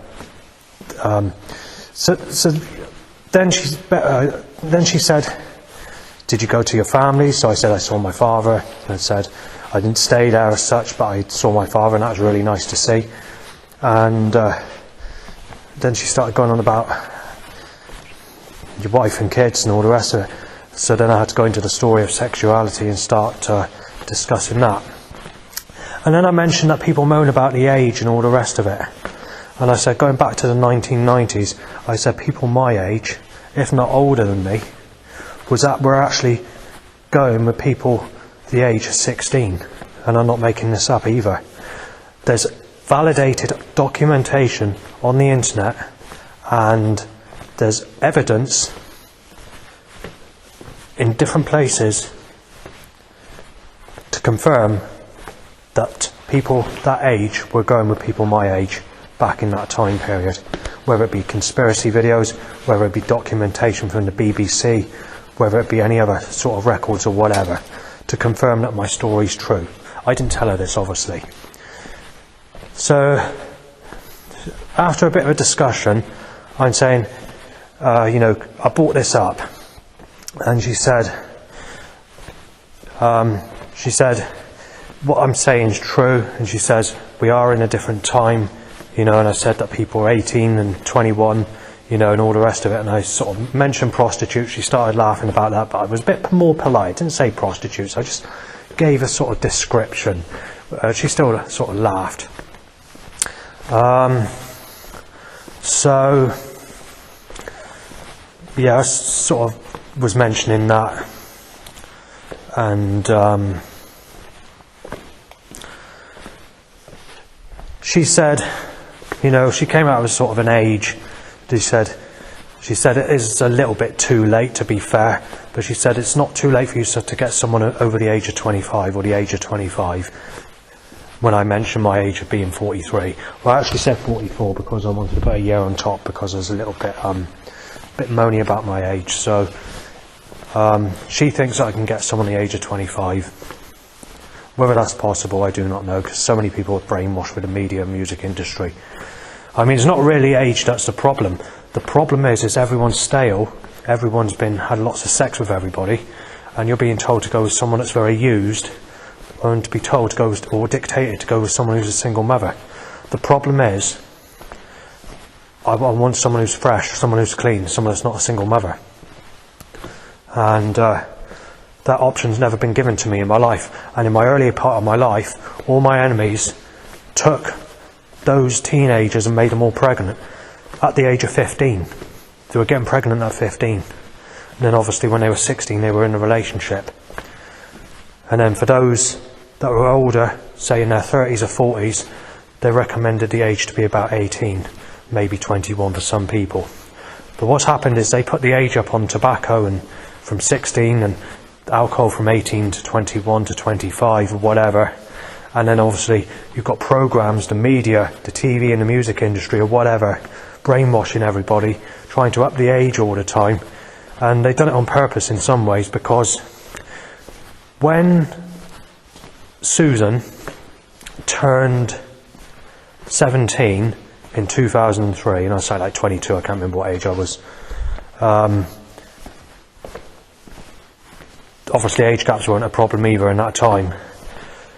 so then she said, did you go to your family? So I said I saw my father, and I said I didn't stay there as such, but I saw my father, and that was really nice to see. And then she started going on about your wife and kids and all the rest of it. So then I had to go into the story of sexuality and start discussing that. And then I mentioned that people moan about the age and all the rest of it. And I said, going back to the 1990s, I said people my age, if not older than me, were actually going with people the age of 16. And I'm not making this up either. There's validated documentation on the internet and there's evidence in different places to confirm that people that age were going with people my age back in that time period, whether it be conspiracy videos, whether it be documentation from the BBC, whether it be any other sort of records or whatever, to confirm that my story's true. I didn't tell her this, obviously. So, after a bit of a discussion, I'm saying, I brought this up, and she said, what I'm saying is true, and she says, we are in a different time, and I said that people are 18 and 21, and all the rest of it, and I sort of mentioned prostitutes. She started laughing about that, but I was a bit more polite. I didn't say prostitutes, I just gave a sort of description. She still sort of laughed. So, yeah, I sort of was mentioning that, and she said, she came out of sort of an age. She said it is a little bit too late, to be fair, but she said it's not too late for you to get someone over the age of 25 or the age of 25. When I mentioned my age of being 43, well, I actually said 44 because I wanted to put a year on top because I was a little bit moany about my age. So she thinks that I can get someone the age of 25. Whether that's possible, I do not know, because so many people are brainwashed with the media and music industry. I mean, it's not really age that's the problem. The problem is everyone's stale. Everyone's had lots of sex with everybody, and you're being told to go with someone that's very used, and to be told to go or dictated to go with someone who's a single mother. The problem is, I want someone who's fresh, someone who's clean, someone that's not a single mother. And that option's never been given to me in my life. And in my earlier part of my life, all my enemies took those teenagers and made them all pregnant at the age of 15. They were getting pregnant at 15. And then obviously when they were 16, they were in a relationship. And then for those that were older, say in their 30s or 40s, they recommended the age to be about 18, maybe 21 for some people. But what's happened is they put the age up on tobacco and from 16, and alcohol from 18 to 21 to 25 or whatever. And then obviously you've got programs, the media, the TV and the music industry or whatever, brainwashing everybody, trying to up the age all the time. And they've done it on purpose in some ways, because when Susan turned 17 in 2003, and I say like 22, I can't remember what age I was. Obviously age gaps weren't a problem either in that time.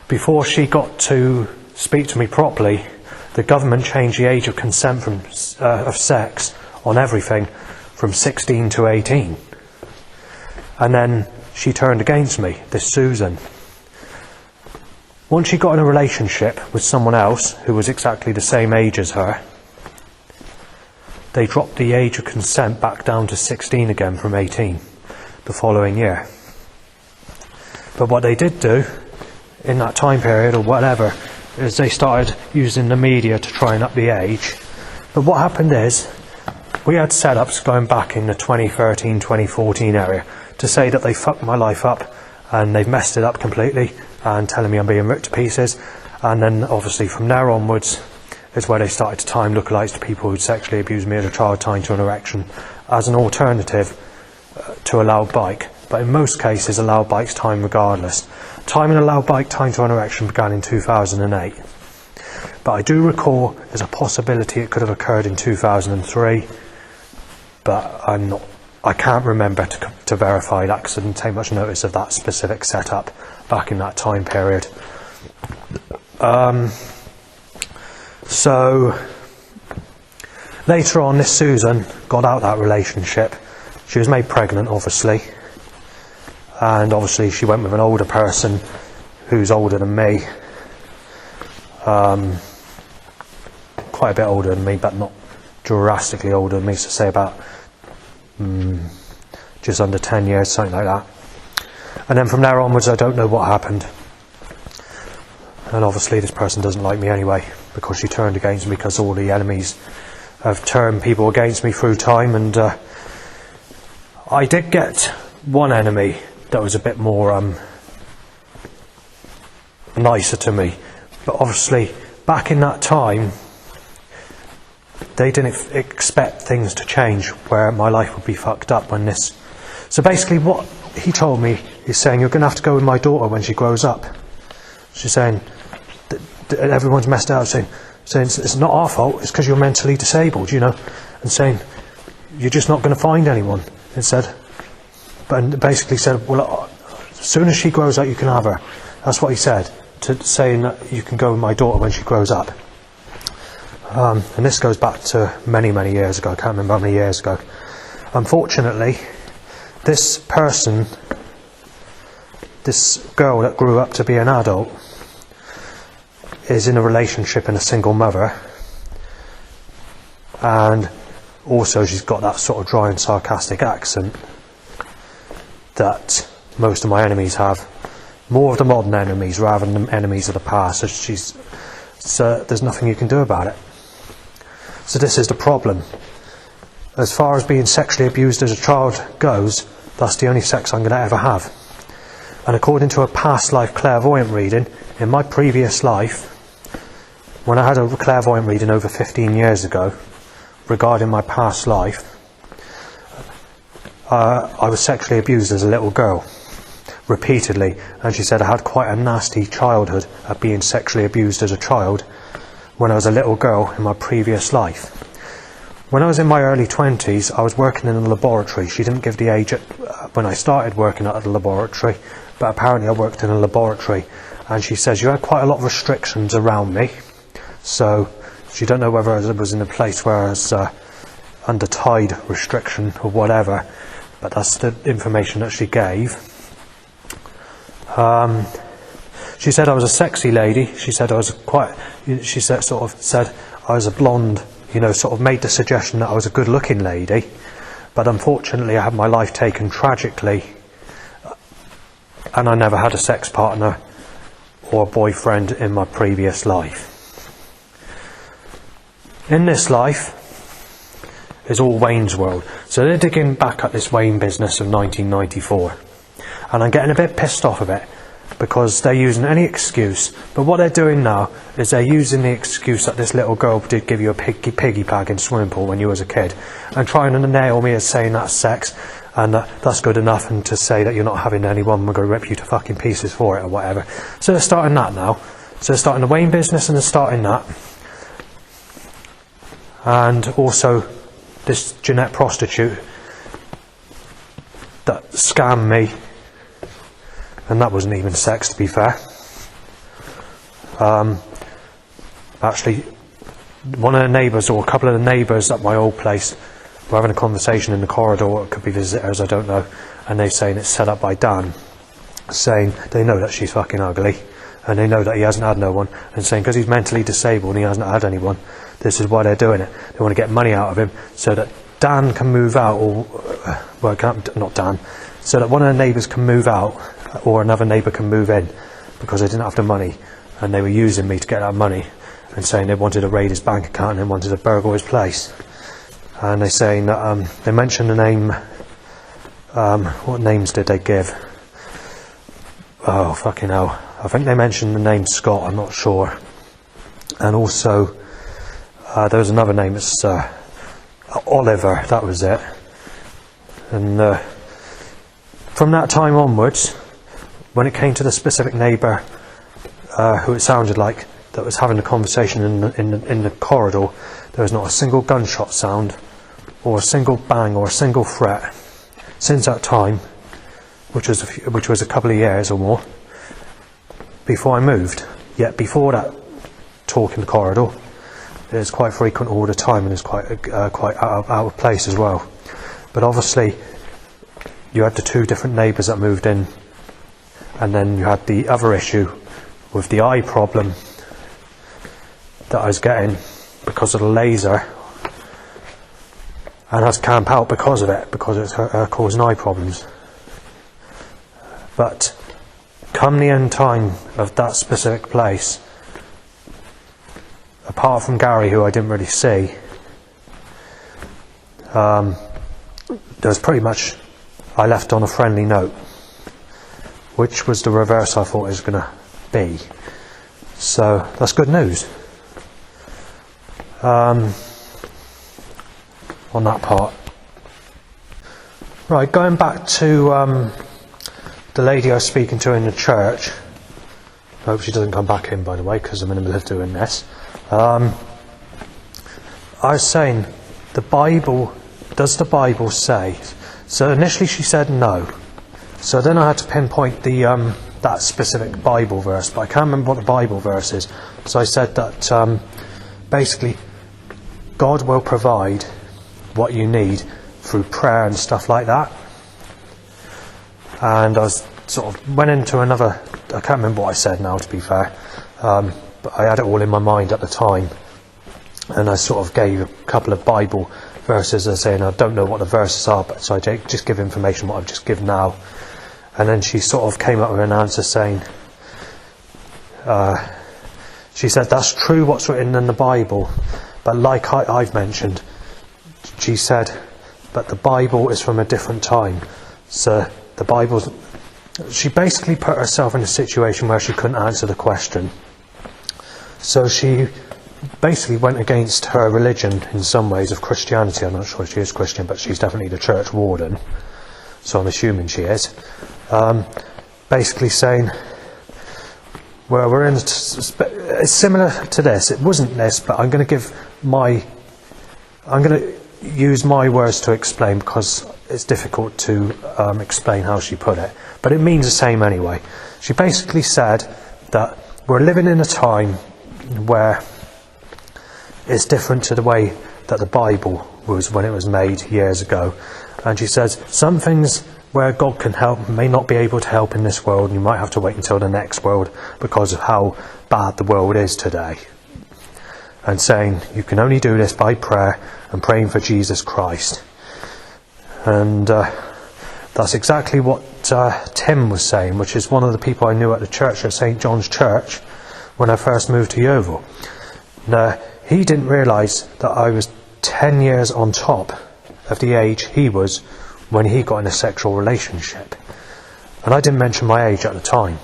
Before she got to speak to me properly, the government changed the age of consent of sex on everything from 16 to 18. And then she turned against me, this Susan. Once she got in a relationship with someone else who was exactly the same age as her, they dropped the age of consent back down to 16 again from 18 the following year. But what they did do in that time period or whatever is they started using the media to try and up the age. But what happened is we had setups going back in the 2013, 2014 area to say that they fucked my life up and they've messed it up completely and telling me I'm being ripped to pieces. And then obviously from there onwards is where they started to time lookalikes to people who'd sexually abused me as a child, tying to an erection as an alternative to a loud bike. But in most cases, a loud bike's time regardless. Timing a loud bike tied to an erection began in 2008. But I do recall there's a possibility it could have occurred in 2003. But I can't remember to verify that, because I didn't take much notice of that specific setup back in that time period. So later on, this Susan got out of that relationship. She was made pregnant, obviously. And obviously she went with an older person who's older than me. Quite a bit older than me, but not drastically older than me, so say about just under 10 years, something like that. And then from there onwards, I don't know what happened. And obviously this person doesn't like me anyway, because she turned against me, because all the enemies have turned people against me through time, and I did get one enemy that was a bit more nicer to me, but obviously back in that time they didn't expect things to change, where my life would be fucked up when this. So basically what he told me is saying, you're going to have to go with my daughter when she grows up. She's saying that everyone's messed out, saying it's not our fault, it's because you're mentally disabled, you know, and saying you're just not going to find anyone. And said, but basically said, well, as soon as she grows up, you can have her. That's what he said, saying that you can go with my daughter when she grows up. And this goes back to many, many years ago. I can't remember how many years ago. Unfortunately, this person, this girl that grew up to be an adult, is in a relationship and a single mother, and also she's got that sort of dry and sarcastic accent that most of my enemies have, more of the modern enemies rather than the enemies of the past. So there's nothing you can do about it. So this is the problem. As far as being sexually abused as a child goes, that's the only sex I'm going to ever have. And according to a past life clairvoyant reading, in my previous life, when I had a clairvoyant reading over 15 years ago regarding my past life, I was sexually abused as a little girl, repeatedly, and she said I had quite a nasty childhood of being sexually abused as a child when I was a little girl in my previous life. When I was in my early 20s, I was working in a laboratory. She didn't give the age when I started working at the laboratory, but apparently I worked in a laboratory, and she says you had quite a lot of restrictions around me, so she don't know whether it was in a place where I was under tide restriction or whatever, but that's the information that she gave. She said I was a sexy lady. She said I was she said I was a blonde, you know, sort of made the suggestion that I was a good looking lady, but unfortunately I had my life taken tragically, and I never had a sex partner or a boyfriend in my previous life. In this life is all Wayne's World. So they're digging back at this Wayne business of 1994. And I'm getting a bit pissed off of it, because they're using any excuse. But what they're doing now is they're using the excuse that this little girl did give you a piggy bag in swimming pool when you was a kid, and trying to nail me as saying that's sex, and that's good enough, and to say that you're not having anyone, we're going to rip you to fucking pieces for it or whatever. So they're starting that now. So they're starting the Wayne business, and they're starting that. And also this Jeanette prostitute that scammed me, and that wasn't even sex, to be fair. Actually, one of the neighbours, or a couple of the neighbours at my old place, were having a conversation in the corridor, or it could be visitors, I don't know, and they're saying it's set up by Dan, saying they know that she's fucking ugly, and they know that he hasn't had no one, and saying because he's mentally disabled and he hasn't had anyone, this is why they're doing it. They want to get money out of him so that Dan can move out, or well, not Dan, so that one of the neighbours can move out, or another neighbour can move in, because they didn't have the money, and they were using me to get that money, and saying they wanted to raid his bank account and they wanted to burgle his place. And they're saying that they mentioned the name. What names did they give? Oh fucking hell! I think they mentioned the name Scott. I'm not sure. And also there was another name. It's Oliver. That was it. And from that time onwards, when it came to the specific neighbour who it sounded like that was having a conversation in the corridor, there was not a single gunshot sound, or a single bang, or a single threat since that time, which was a couple of years or more before I moved. Yet before that talk in the corridor, it was quite frequent all the time, and it's quite out of place as well. But obviously, you had the two different neighbours that moved in, and then you had the other issue with the eye problem that I was getting because of the laser, and I had to camp out because of it, because it's causing eye problems. But come the end time of that specific place, apart from Gary, who I didn't really see, there was pretty much, I left on a friendly note, which was the reverse I thought it was going to be. So that's good news on that part. Right, going back to the lady I was speaking to in the church. I hope she doesn't come back in, by the way, because I'm in the middle of doing this. I was saying, does the Bible say? So initially she said no. So then I had to pinpoint that specific Bible verse, but I can't remember what the Bible verse is. So I said that basically God will provide what you need through prayer and stuff like that. And I was sort of went into another, I can't remember what I said now, to be fair, but I had it all in my mind at the time, and I sort of gave a couple of Bible verses as saying I don't know what the verses are, but so I just give information what I've just given now. And then she sort of came up with an answer saying, she said that's true what's written in the Bible, but like I've mentioned, she said, but the Bible is from a different time. So the Bible's... She basically put herself in a situation where she couldn't answer the question. So she basically went against her religion in some ways of Christianity. I'm not sure if she is Christian, but she's definitely the church warden. So I'm assuming she is. Basically saying, well, we're in... It's similar to this. It wasn't this, but I'm going to use my words to explain because it's difficult to explain how she put it, but it means the same anyway. She basically said that we're living in a time where it's different to the way that the Bible was when it was made years ago, and she says some things where God can help may not be able to help in this world, and you might have to wait until the next world because of how bad the world is today. And saying you can only do this by prayer and praying for Jesus Christ. And that's exactly what Tim was saying, which is one of the people I knew at the church at St. John's Church when I first moved to Yeovil. Now, he didn't realise that I was 10 years on top of the age he was when he got in a sexual relationship. And I didn't mention my age at the time.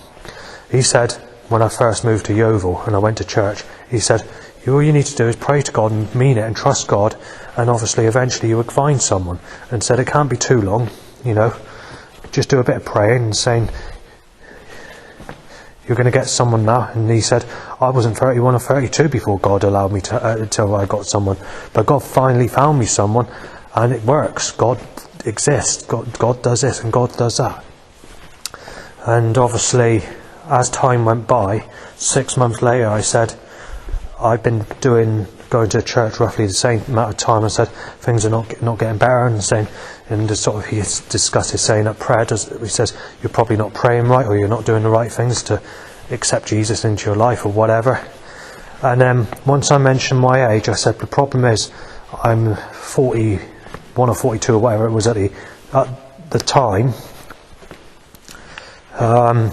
He said, when I first moved to Yeovil and I went to church, he said, all you need to do is pray to God and mean it and trust God, and obviously eventually you would find someone. And said it can't be too long, just do a bit of praying and saying you're going to get someone now. And he said, I wasn't 31 or 32 before God allowed me to until I got someone, but God finally found me someone, and it works. God exists. God does this and God does that. And obviously as time went by, 6 months later I said, I've been going to church roughly the same amount of time. I said things are not getting better, and saying, and sort of he discussed his saying that prayer he says you're probably not praying right, or you're not doing the right things to accept Jesus into your life or whatever. And then once I mentioned my age, I said the problem is I'm 41 or 42 or whatever it was at the time. No,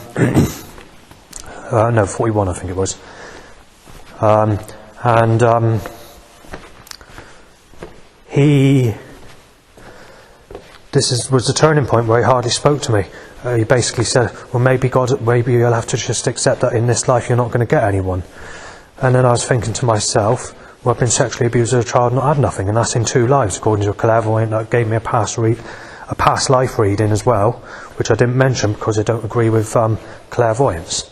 41 I think it was. This was the turning point where he hardly spoke to me. He basically said, well, maybe you'll have to just accept that in this life you're not going to get anyone. And then I was thinking to myself, well, I've been sexually abused as a child and not had nothing, and that's in 2 lives, according to a clairvoyant that gave me a past life reading as well, which I didn't mention because I don't agree with clairvoyance.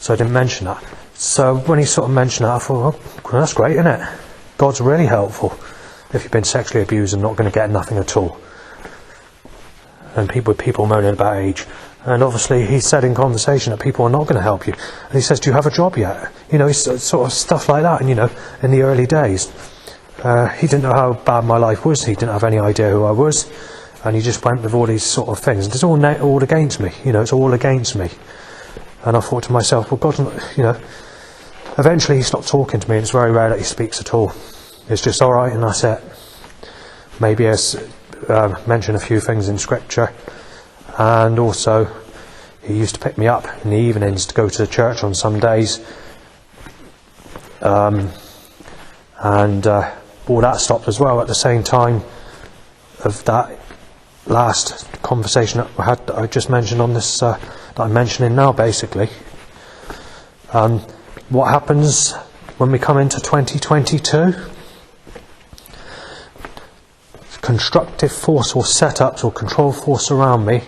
So I didn't mention that. So when he sort of mentioned that, I thought, well, that's great, isn't it? God's really helpful if you've been sexually abused and not going to get nothing at all. And people moaning about age. And obviously he said in conversation that people are not going to help you. And he says, do you have a job yet? Sort of stuff like that. And, in the early days, he didn't know how bad my life was. He didn't have any idea who I was. And he just went with all these sort of things. And it's all against me. It's all against me. And I thought to myself, well, God, eventually he stopped talking to me. It's very rare that he speaks at all. It's just all right and that's it. Maybe mention a few things in scripture, and also he used to pick me up in the evenings to go to the church on some days, and all that stopped as well at the same time. of that last conversation that I had, that I just mentioned on this, that I'm mentioning now, basically. What happens when we come into 2022? Constructive force or setups or control force around me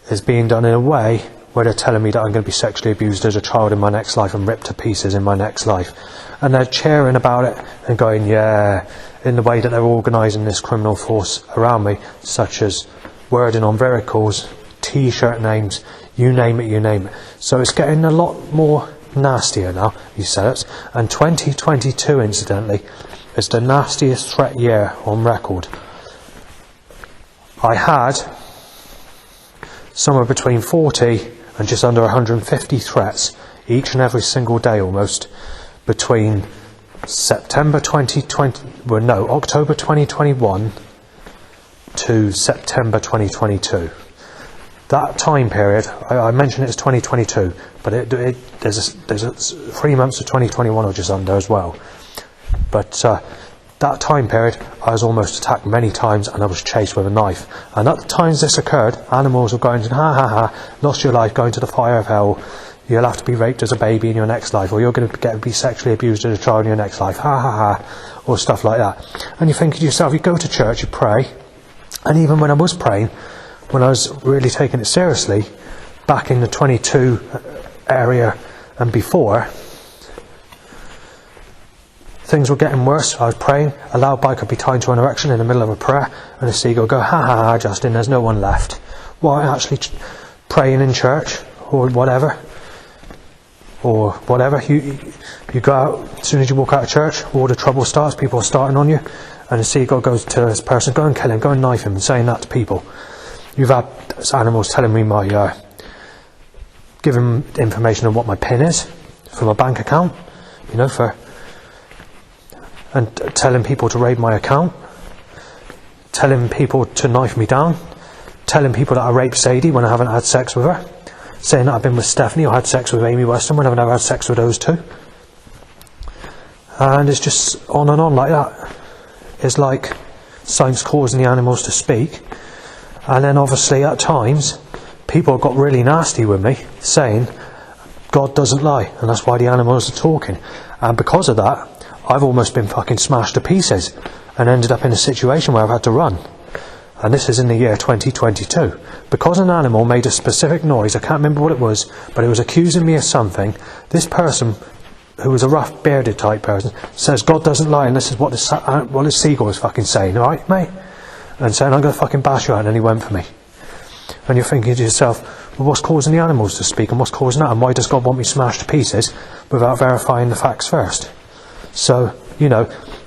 is being done in a way where they're telling me that I'm going to be sexually abused as a child in my next life and ripped to pieces in my next life. And they're cheering about it and going, yeah, in the way that they're organising this criminal force around me, such as wording on vehicles, T-shirt names, you name it, you name it. So it's getting a lot more nastier now, these setups. And 2022, incidentally, is the nastiest threat year on record. I had somewhere between 40 and just under 150 threats each and every single day almost between October 2021 to September 2022. That time period, I mentioned it as 2022, but there's 3 months of 2021 or just under as well. But that time period, I was almost attacked many times and I was chased with a knife. And at the times this occurred, animals were going, ha ha ha, lost your life, going to the fire of hell. You'll have to be raped as a baby in your next life, or you're going to be sexually abused as a child in your next life, ha ha ha, or stuff like that. And you think to yourself, you go to church, you pray, and even when I was praying, when I was really taking it seriously, back in the 22 area and before, things were getting worse. I was praying, a loud bike would be tied to an erection in the middle of a prayer, and a seagull go, ha ha ha, Justin, there's no one left. Why, actually praying in church, or whatever. You go out, as soon as you walk out of church, all the trouble starts, people are starting on you, and the seagull goes to this person, go and kill him, go and knife him, and saying that to people. You've had animals telling me giving information on what my PIN is for my bank account, and telling people to raid my account, telling people to knife me down, telling people that I raped Sadie when I haven't had sex with her, saying that I've been with Stephanie or had sex with Amy Weston when I've never had sex with those two. And it's just on and on like that. It's like science causing the animals to speak. And then obviously at times, people got really nasty with me, saying, God doesn't lie, and that's why the animals are talking. And because of that, I've almost been fucking smashed to pieces and ended up in a situation where I've had to run. And this is in the year 2022. Because an animal made a specific noise, I can't remember what it was, but it was accusing me of something. This person, who was a rough bearded type person, says God doesn't lie, and this is what this seagull is fucking saying, alright mate? And saying, I'm going to fucking bash you out, and he went for me. And you're thinking to yourself, well, what's causing the animals to speak, and what's causing that, and why does God want me smashed to pieces without verifying the facts first? So,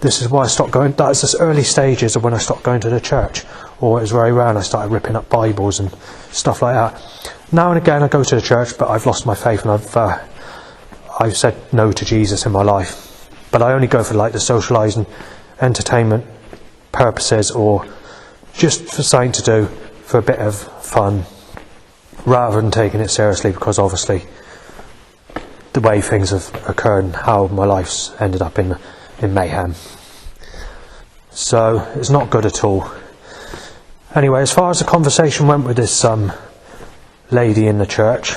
this is why I stopped going. That's the early stages of when I stopped going to the church, or it was very rare and I started ripping up Bibles and stuff like that. Now and again I go to the church, but I've lost my faith and I've said no to Jesus in my life. But I only go for the socialising, entertainment purposes, or just for something to do for a bit of fun, rather than taking it seriously, because obviously the way things have occurred and how my life's ended up in mayhem. So it's not good at all. Anyway, as far as the conversation went with this lady in the church,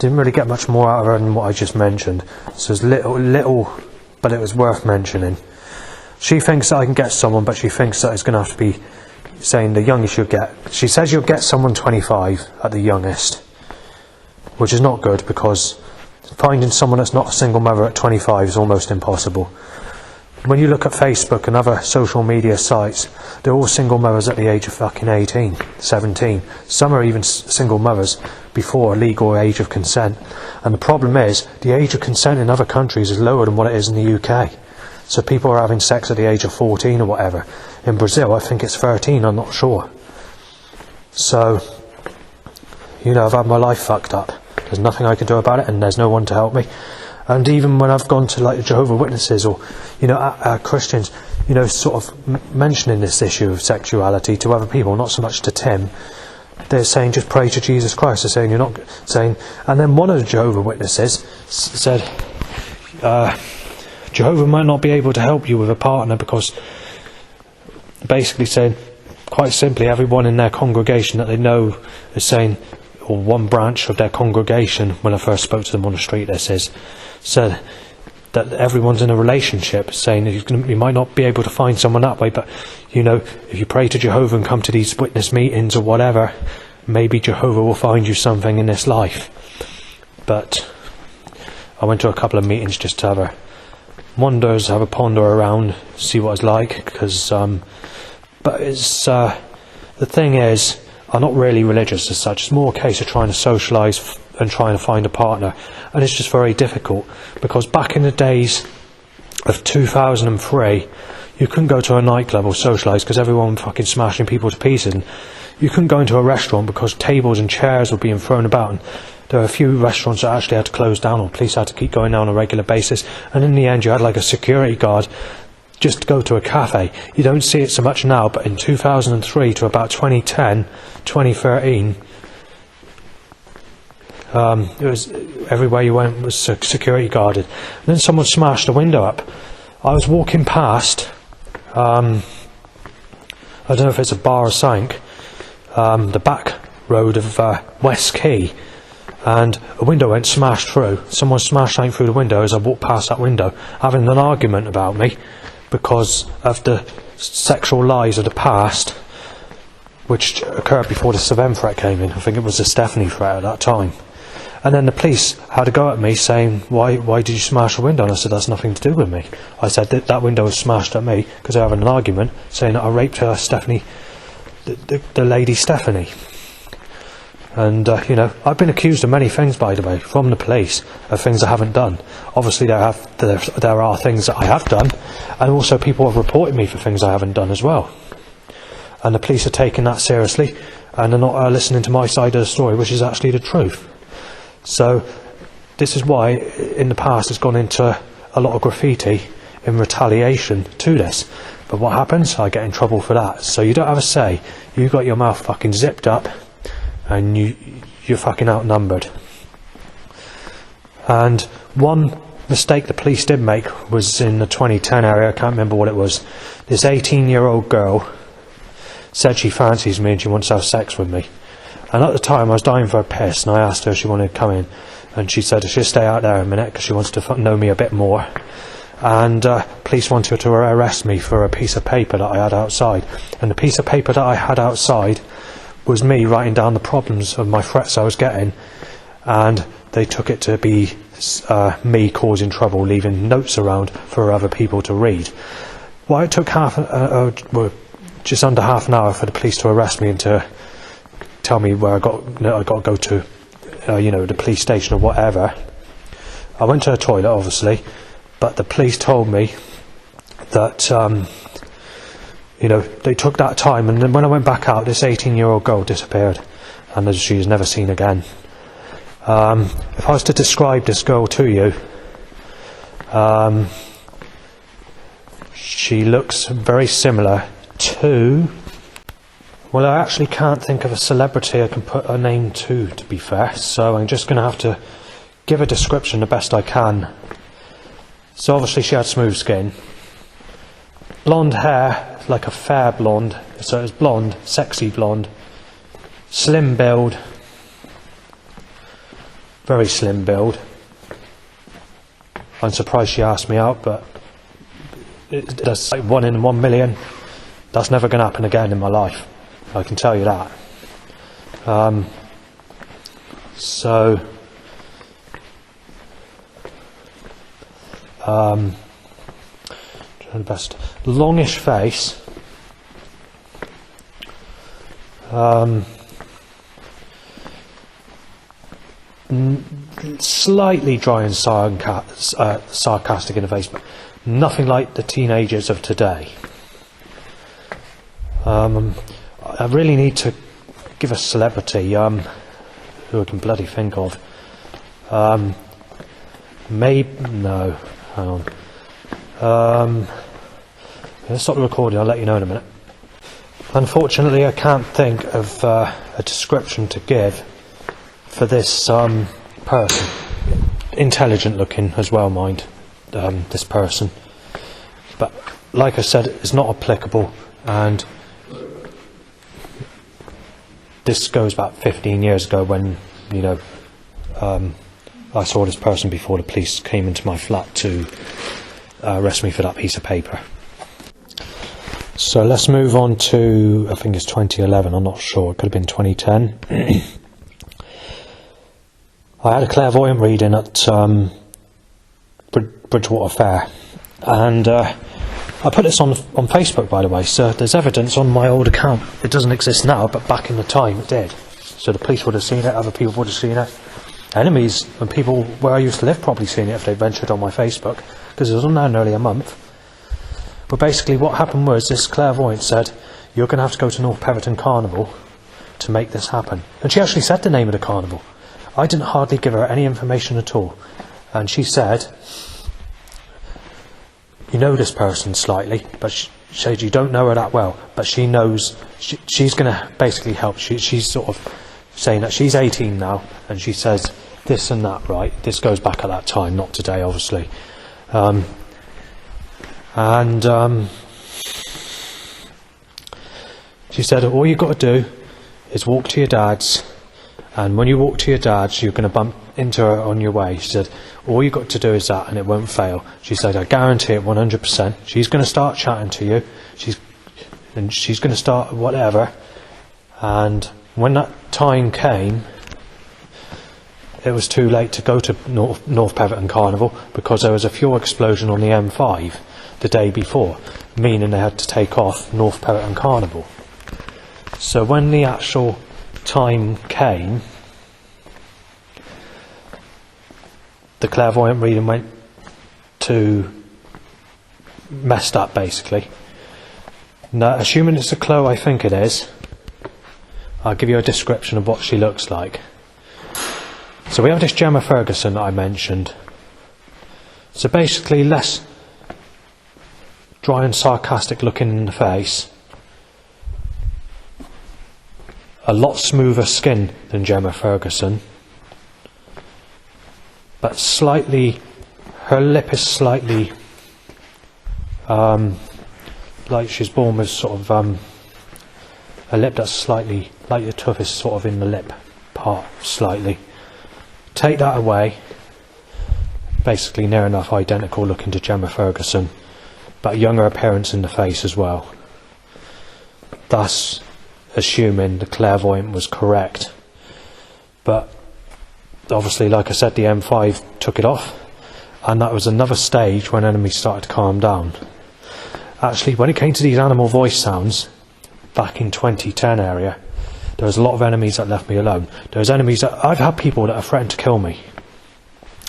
didn't really get much more out of her than what I just mentioned. So it's little, but it was worth mentioning. She thinks that I can get someone, but she thinks that it's going to have to be saying the youngest you'll get. She says you'll get someone 25 at the youngest, which is not good, because finding someone that's not a single mother at 25 is almost impossible. When you look at Facebook and other social media sites, they're all single mothers at the age of fucking 18, 17. Some are even single mothers before legal age of consent. And the problem is, the age of consent in other countries is lower than what it is in the UK. So people are having sex at the age of 14 or whatever. In Brazil, I think it's 13, I'm not sure. So, I've had my life fucked up. There's nothing I can do about it, and there's no one to help me. And even when I've gone to Jehovah's Witnesses or Christians, sort of mentioning this issue of sexuality to other people, not so much to Tim, they're saying just pray to Jesus Christ. They're saying you're not saying. And then one of the Jehovah's Witnesses said, Jehovah might not be able to help you with a partner, because basically saying quite simply, everyone in their congregation that they know is saying, or one branch of their congregation, when I first spoke to them on the street, said that everyone's in a relationship, saying that you might not be able to find someone that way, but if you pray to Jehovah and come to these witness meetings or whatever, maybe Jehovah will find you something in this life. But I went to a couple of meetings just to have a ponder around, see what it's like, because but it's the thing is, I'm not really religious as such. It's more a case of trying to socialise and trying to find a partner, and it's just very difficult, because back in the days of 2003 you couldn't go to a nightclub or socialise because everyone fucking smashing people to pieces, and you couldn't go into a restaurant because tables and chairs were being thrown about, and there were a few restaurants that actually had to close down, or police had to keep going down on a regular basis, and in the end you had like a security guard just to go to a cafe. You don't see it so much now, but in 2003 to about 2010, 2013, it was everywhere you went was security guarded. And then someone smashed a window up. I was walking past, I don't know if it's a bar or something, the back road of West Quay, and a window went smashed through. Someone smashed something through the window as I walked past that window, having an argument about me because of the sexual lies of the past, which occurred before the Savem threat came in. I think it was the Stephanie threat at that time. And then the police had a go at me, saying, why did you smash a window? And I said, that's nothing to do with me. I said that window was smashed at me because they were having an argument, saying that I raped Stephanie, the lady Stephanie. And I've been accused of many things, by the way, from the police, of things I haven't done. Obviously there are things that I have done, and also people have reported me for things I haven't done as well. And the police are taking that seriously, and they're not listening to my side of the story, which is actually the truth. So this is why in the past it's gone into a lot of graffiti in retaliation to this. But what happens? I get in trouble for that. So you don't have a say. You've got your mouth fucking zipped up, and you're fucking outnumbered. And one mistake the police did make was in the 2010 area. I can't remember what it was. This 18-year-old girl said she fancies me and she wants to have sex with me. And at the time I was dying for a piss, and I asked her if she wanted to come in, and she said she'll stay out there a minute because she wants to know me a bit more. And police wanted to arrest me for a piece of paper that I had outside, and the piece of paper that I had outside was me writing down the problems of my threats I was getting, and they took it to be me causing trouble, leaving notes around for other people to read. Well, it took just under half an hour for the police to arrest me and to tell me where I got to go to, the police station or whatever. I went to the toilet, obviously, but the police told me that they took that time, and then when I went back out, this 18-year-old girl disappeared, and she was never seen again. If I was to describe this girl to you, she looks very similar to... Well, I actually can't think of a celebrity I can put a name to be fair, so I'm just going to have to give a description the best I can. So obviously she had smooth skin, blonde hair, like a fair blonde, so it was blonde, sexy blonde, slim build, very slim build. I'm surprised she asked me out, but that's like 1 in 1 million. That's never going to happen again in my life, I can tell you that. Trying the best. Longish face. Slightly dry and sarcastic in the face, but nothing like the teenagers of today. I really need to give a celebrity who I can bloody think of. No, hang on. Let's stop the recording, I'll let you know in a minute. Unfortunately, I can't think of a description to give for this person. Intelligent looking as well, mind, this person. But like I said, it's not applicable, and this goes back 15 years ago when, I saw this person before the police came into my flat to arrest me for that piece of paper. So let's move on to, I think it's 2011, I'm not sure, it could have been 2010. I had a clairvoyant reading at Bridgewater Fair, and I put this on Facebook, by the way, so there's evidence on my old account. It doesn't exist now, but back in the time it did. So the police would have seen it, other people would have seen it. Enemies and people where I used to live probably seen it if they ventured on my Facebook, because it was on there nearly a month. But basically what happened was this clairvoyant said, you're going to have to go to North Peverton Carnival to make this happen. And she actually said the name of the carnival. I didn't hardly give her any information at all. And she said, you know this person slightly, but she said you don't know her that well, but she knows, she's going to basically help. She's sort of saying that she's 18 now, and she says this and that, right? This goes back at that time, not today, obviously. She said all you got to do is walk to your dad's, and when you walk to your dad's you're going to bump into her on your way. She said all you got to do is that, and it won't fail. She said I guarantee it 100%. She's going to start chatting to you, she's going to start whatever, and when that time came it was too late to go to North Peverton Carnival, because there was a fuel explosion on the M5 the day before, meaning they had to take off North Peverton Carnival. So when the actual time came, the clairvoyant reading went to messed up, basically. Now, assuming it's a Chloe, I think it is, I'll give you a description of what she looks like. So we have this Gemma Ferguson that I mentioned. So basically less dry and sarcastic looking in the face, a lot smoother skin than Gemma Ferguson, but slightly, her lip is slightly like she's born with sort of a lip that's slightly, like the tooth is sort of in the lip part slightly. Take that away, basically near enough identical looking to Gemma Ferguson, but younger appearance in the face as well. That's assuming the clairvoyant was correct. But obviously, like I said, the M5 took it off, and that was another stage when enemies started to calm down. Actually, when it came to these animal voice sounds, back in 2010 area, there was a lot of enemies that left me alone. There was enemies that, I've had people that have threatened to kill me,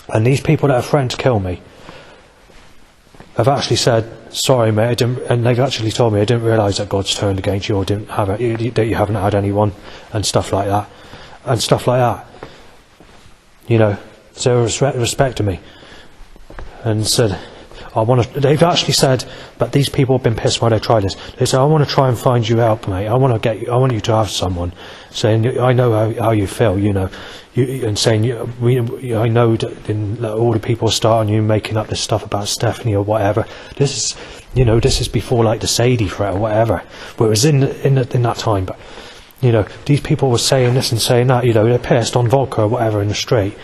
and these people that have threatened to kill me have actually said, sorry mate, I didn't, and they've actually told me, I didn't realise that God's turned against you, or didn't have it, that you haven't had anyone, and stuff like that, you know. So respect to me, and said, they've actually said, but these people have been pissed when they tried this. They said, I want to try and find you help, mate. I want you to have someone. Saying, I know how you feel, you know, and saying, I know that all the people starting you making up this stuff about Stephanie or whatever. This is before like the Sadie threat or whatever. But it was in that time. But you know, these people were saying this and saying that. You know, they're pissed on vodka or whatever in the street.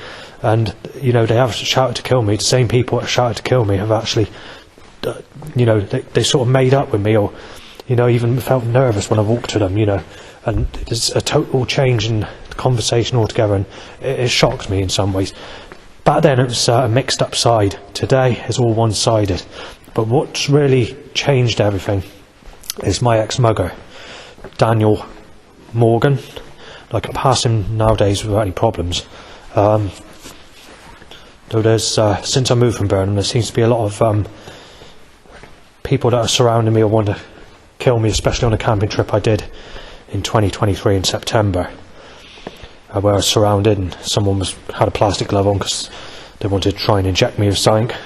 And, you know, they have shouted to kill me. The same people that shouted to kill me have actually, you know, they sort of made up with me, or, you know, even felt nervous when I walked to them, you know. And there's a total change in the conversation altogether, and it shocked me in some ways. Back then it was a mixed up side. Today it's all one-sided. But what's really changed everything is my ex-mugger, Daniel Morgan. I can pass him nowadays without any problems. Though there's, since I moved from Burnham, there seems to be a lot of people that are surrounding me or want to kill me, especially on a camping trip I did in 2023 in September, where I was surrounded and someone had a plastic glove on because they wanted to try and inject me with something,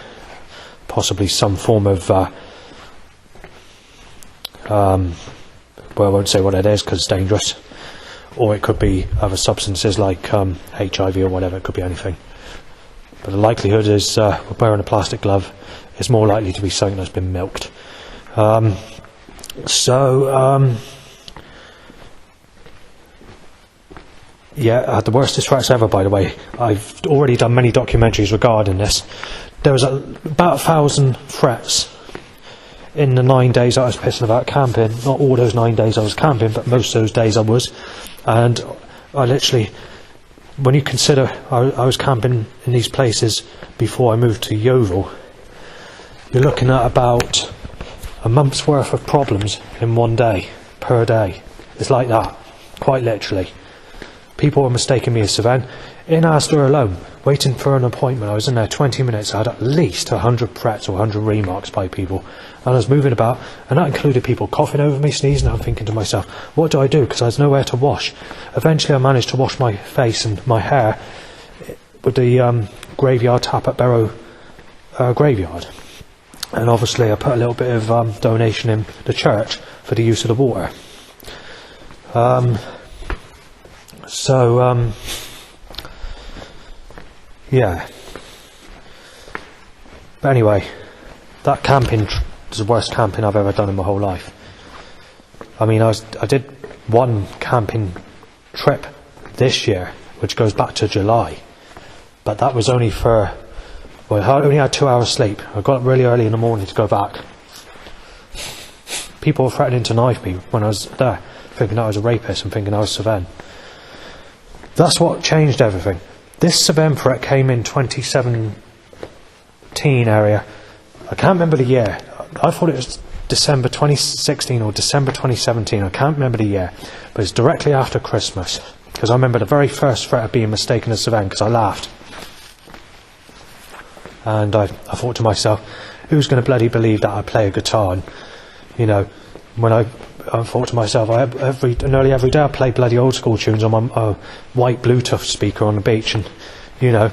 possibly some form of, well, I won't say what it is because it's dangerous, or it could be other substances like HIV or whatever, it could be anything. But the likelihood is, wearing a plastic glove is more likely to be something that's been milked. Yeah, I had the worstest threats ever, by the way. I've already done many documentaries regarding this. There was about 1,000 threats in the 9 days I was pissing about camping. Not all those 9 days I was camping, but most of those days I was. And I literally, when you consider I was camping in these places before I moved to Yeovil, you're looking at about a month's worth of problems in 1 day, per day. It's like that, quite literally. People were mistaking me as Savannah. In Asda alone, waiting for an appointment, I was in there 20 minutes. I had at least 100 threats or 100 remarks by people. And I was moving about, and that included people coughing over me, sneezing. I'm thinking to myself, what do I do? Because there's nowhere to wash. Eventually I managed to wash my face and my hair with the graveyard tap at Barrow Graveyard. And obviously I put a little bit of donation in the church for the use of the water. Yeah. But anyway, that camping was the worst camping I've ever done in my whole life. I mean, I did one camping trip this year, which goes back to July, but that was only for, well, I only had 2 hours sleep. I got up really early in the morning to go back. People were threatening to knife me when I was there, thinking I was a rapist and thinking I was Savannah. That's what changed everything. This Savannah threat came in 2017 area. I can't remember the year. I thought it was December 2016 or December 2017. I can't remember the year. But it's directly after Christmas. Because I remember the very first threat of being mistaken as Savannah, because I laughed. And I thought to myself, who's going to bloody believe that I play a guitar? And, you know, when I thought to myself, nearly every day I play bloody old school tunes on my white Bluetooth speaker on the beach, and you know,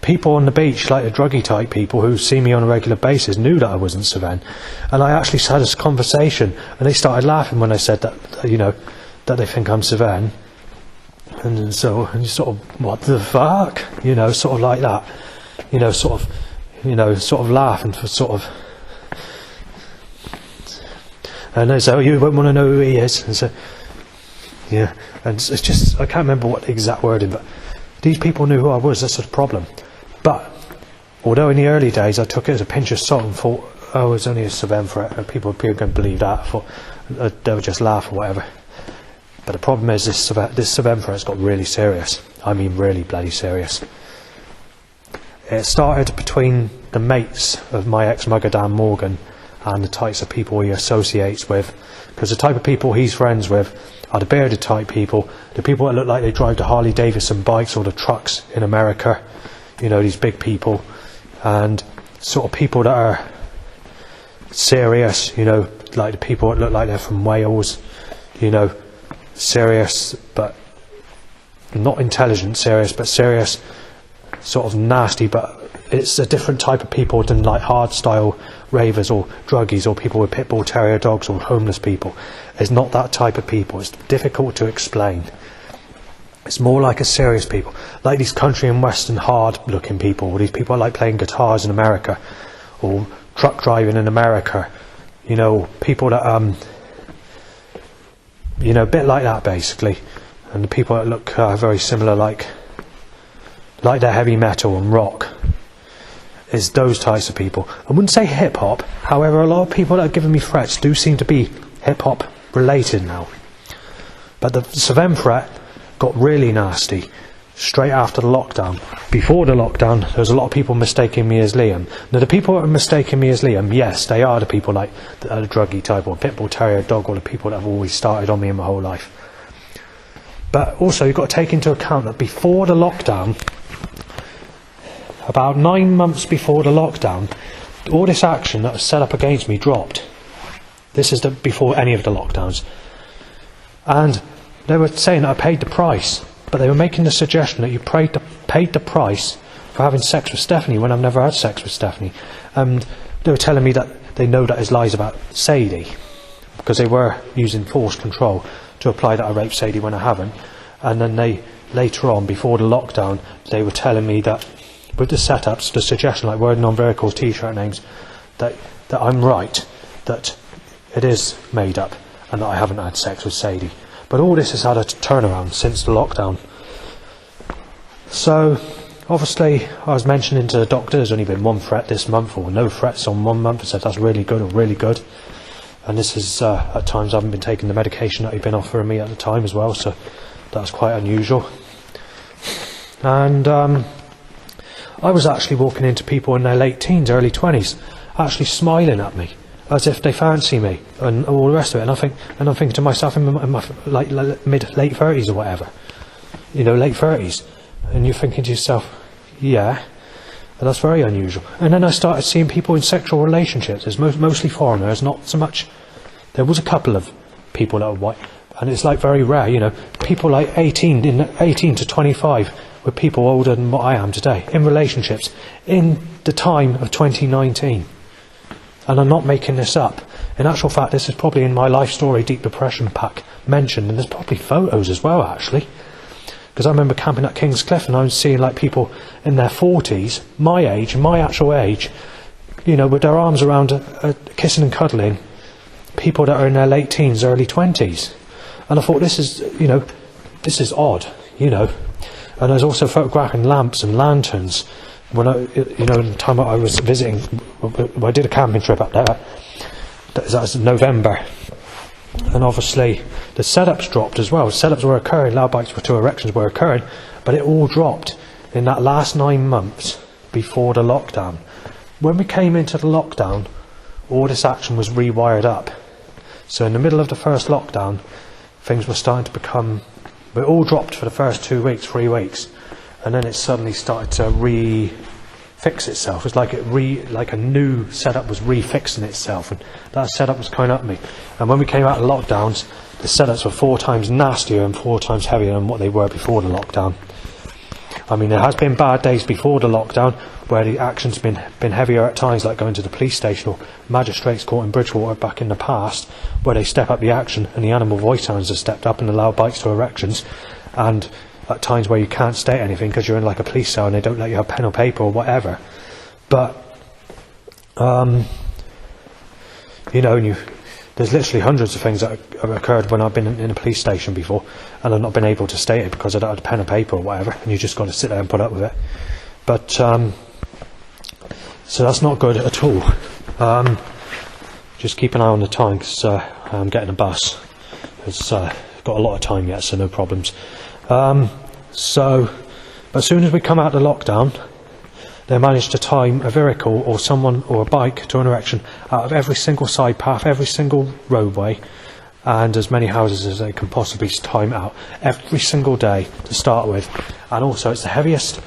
people on the beach, like the druggy type people who see me on a regular basis, knew that I wasn't Savannah. And I actually had this conversation, and they started laughing when I said that, you know, that they think I'm Savannah. And you sort of, what the fuck, you know, sort of like that, you know, sort of laughing for sort of. And they say, oh, you won't want to know who he is. And so, yeah, and it's just, I can't remember what the exact wording, but these people knew who I was. That's the problem. But although in the early days I took it as a pinch of salt and thought, oh, it's only a Savannah threat, people going to believe that. I thought they would just laugh or whatever. But the problem is this Savannah threat's got really serious. I mean, really bloody serious. It started between the mates of my ex-mugger Dan Morgan and the types of people he associates with, because the type of people he's friends with are the bearded type people, the people that look like they drive the Harley Davidson bikes or the trucks in America, you know, these big people, and sort of people that are serious, you know, like the people that look like they're from Wales, you know, serious but not intelligent serious, but serious, sort of nasty, but it's a different type of people than like hard style ravers or druggies or people with pit bull terrier dogs or homeless people. It's not that type of people. It's difficult to explain. It's more like a serious people, like these country and western hard looking people, or these people are like playing guitars in America or truck driving in America, you know, people that you know, a bit like that basically. And the people that look very similar, like they're heavy metal and rock, is those types of people. I wouldn't say hip-hop, however a lot of people that are giving me threats do seem to be hip-hop related now. But the Savannah threat got really nasty straight after the lockdown. Before the lockdown, there was a lot of people mistaking me as Liam. Now the people that are mistaking me as Liam, yes, they are the people like the druggy type or pit bull terrier dog, or the people that have always started on me in my whole life. But also you've got to take into account that before the lockdown, about 9 months before the lockdown, all this action that was set up against me dropped. This is before any of the lockdowns. And they were saying that I paid the price, but they were making the suggestion that you paid the price for having sex with Stephanie when I've never had sex with Stephanie. And they were telling me that they know that it's lies about Sadie, because they were using force control to apply that I raped Sadie when I haven't. And then they, later on, before the lockdown, they were telling me that with the setups, the suggestion, like Wording on Vehicles t-shirt names, that I'm right, that it is made up, and that I haven't had sex with Sadie. But all this has had a turnaround since the lockdown. So, obviously, I was mentioning to the doctor there's only been one threat this month, or no threats on 1 month. I said that's really good, or really good. And this is, at times, I haven't been taking the medication that he'd been offering me at the time as well, so that's quite unusual. And I was actually walking into people in their late teens, early 20s, actually smiling at me, as if they fancy me, and all the rest of it. And I'm thinking to myself, in my late 30s or whatever, late 30s, and you're thinking to yourself, yeah, that's very unusual. And then I started seeing people in sexual relationships. It's mostly foreigners, not so much. There was a couple of people that were white, and it's like very rare, people like 18 to 25 with people older than what I am today in relationships in the time of 2019. And I'm not making this up. In actual fact, this is probably in my life story deep depression pack mentioned, and there's probably photos as well, actually. Because I remember camping at King's Cliff and I was seeing like people in their 40s, my age, my actual age, with their arms around, kissing and cuddling, people that are in their late teens, early 20s. And I thought, this is odd, And I was also photographing lamps and lanterns. When in the time I was visiting, I did a camping trip up there. That was in November. And obviously the setups dropped as well. Setups were occurring, loud bites to erections were occurring, but it all dropped in that last 9 months before the lockdown. When we came into the lockdown, all this action was rewired up. So in the middle of the first lockdown, things were starting to become... It all dropped for the first 2 weeks, 3 weeks, and then it suddenly started to fix itself. It's like like a new setup was refixing itself, and that setup was coming up me. And when we came out of lockdowns, the setups were 4 times nastier and 4 times heavier than what they were before the lockdown. I mean, there has been bad days before the lockdown where the action's been heavier at times, like going to the police station or magistrates court in Bridgewater back in the past, where they step up the action and the animal voice sounds have stepped up and allowed bites to erections, and at times where you can't state anything because you're in like a police cell and they don't let you have pen or paper or whatever. But there's literally hundreds of things that have occurred when I've been in a police station before, and I've not been able to state it because I don't have pen or paper or whatever, and you just got to sit there and put up with it. But so that's not good at all. Just keep an eye on the time, because I'm getting a bus. It's got a lot of time yet, so no problems. But as soon as we come out of the lockdown, they managed to time a vehicle or someone or a bike to an erection out of every single side path, every single roadway, and as many houses as they can possibly time out every single day to start with. And also it's the heaviest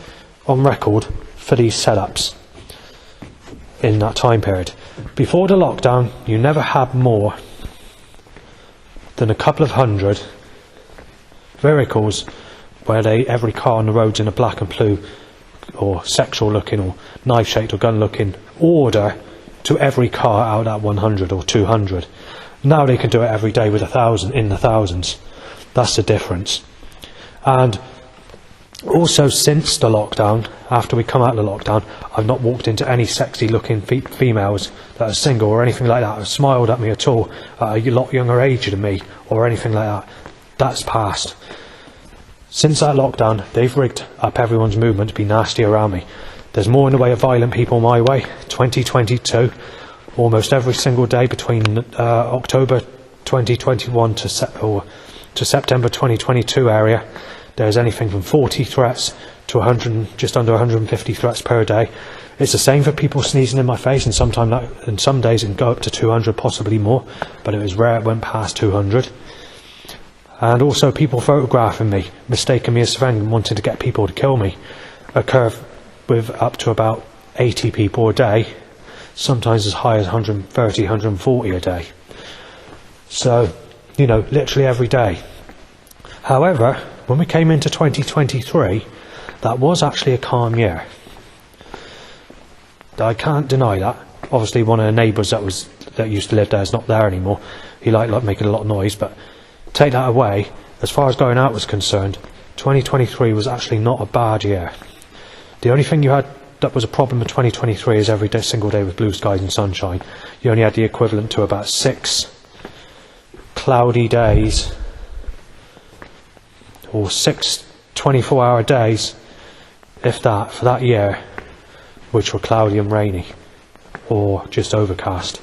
on record for these setups in that time period. Before the lockdown, you never had more than a couple of hundred vehicles where every car on the road's in a black and blue or sexual looking or knife shaped or gun looking order to every car out of that 100 or 200. Now they can do it every day with 1,000 in the thousands. That's the difference. And also since the lockdown, after we come out of the lockdown, I've not walked into any sexy looking females that are single or anything like that, have smiled at me at all at a lot younger age than me or anything like that. That's past. Since that lockdown, they've rigged up everyone's movement to be nasty around me. There's more in the way of violent people my way. 2022, almost every single day between October 2021 to September 2022 area, there's anything from 40 threats to 100, just under 150 threats per day. It's the same for people sneezing in my face, and some days it can go up to 200, possibly more, but it was rare it went past 200. And also people photographing me, mistaking me as a friend and wanting to get people to kill me, occur with up to about 80 people a day, sometimes as high as 130, 140 a day. So, literally every day. However, when we came into 2023, that was actually a calm year. I can't deny that. Obviously one of the neighbours that used to live there is not there anymore. He liked making a lot of noise, but take that away, as far as going out was concerned, 2023 was actually not a bad year. The only thing you had that was a problem in 2023 is every single day with blue skies and sunshine. You only had the equivalent to about 6 cloudy days or 6 24-hour days if that, for that year, which were cloudy and rainy, or just overcast,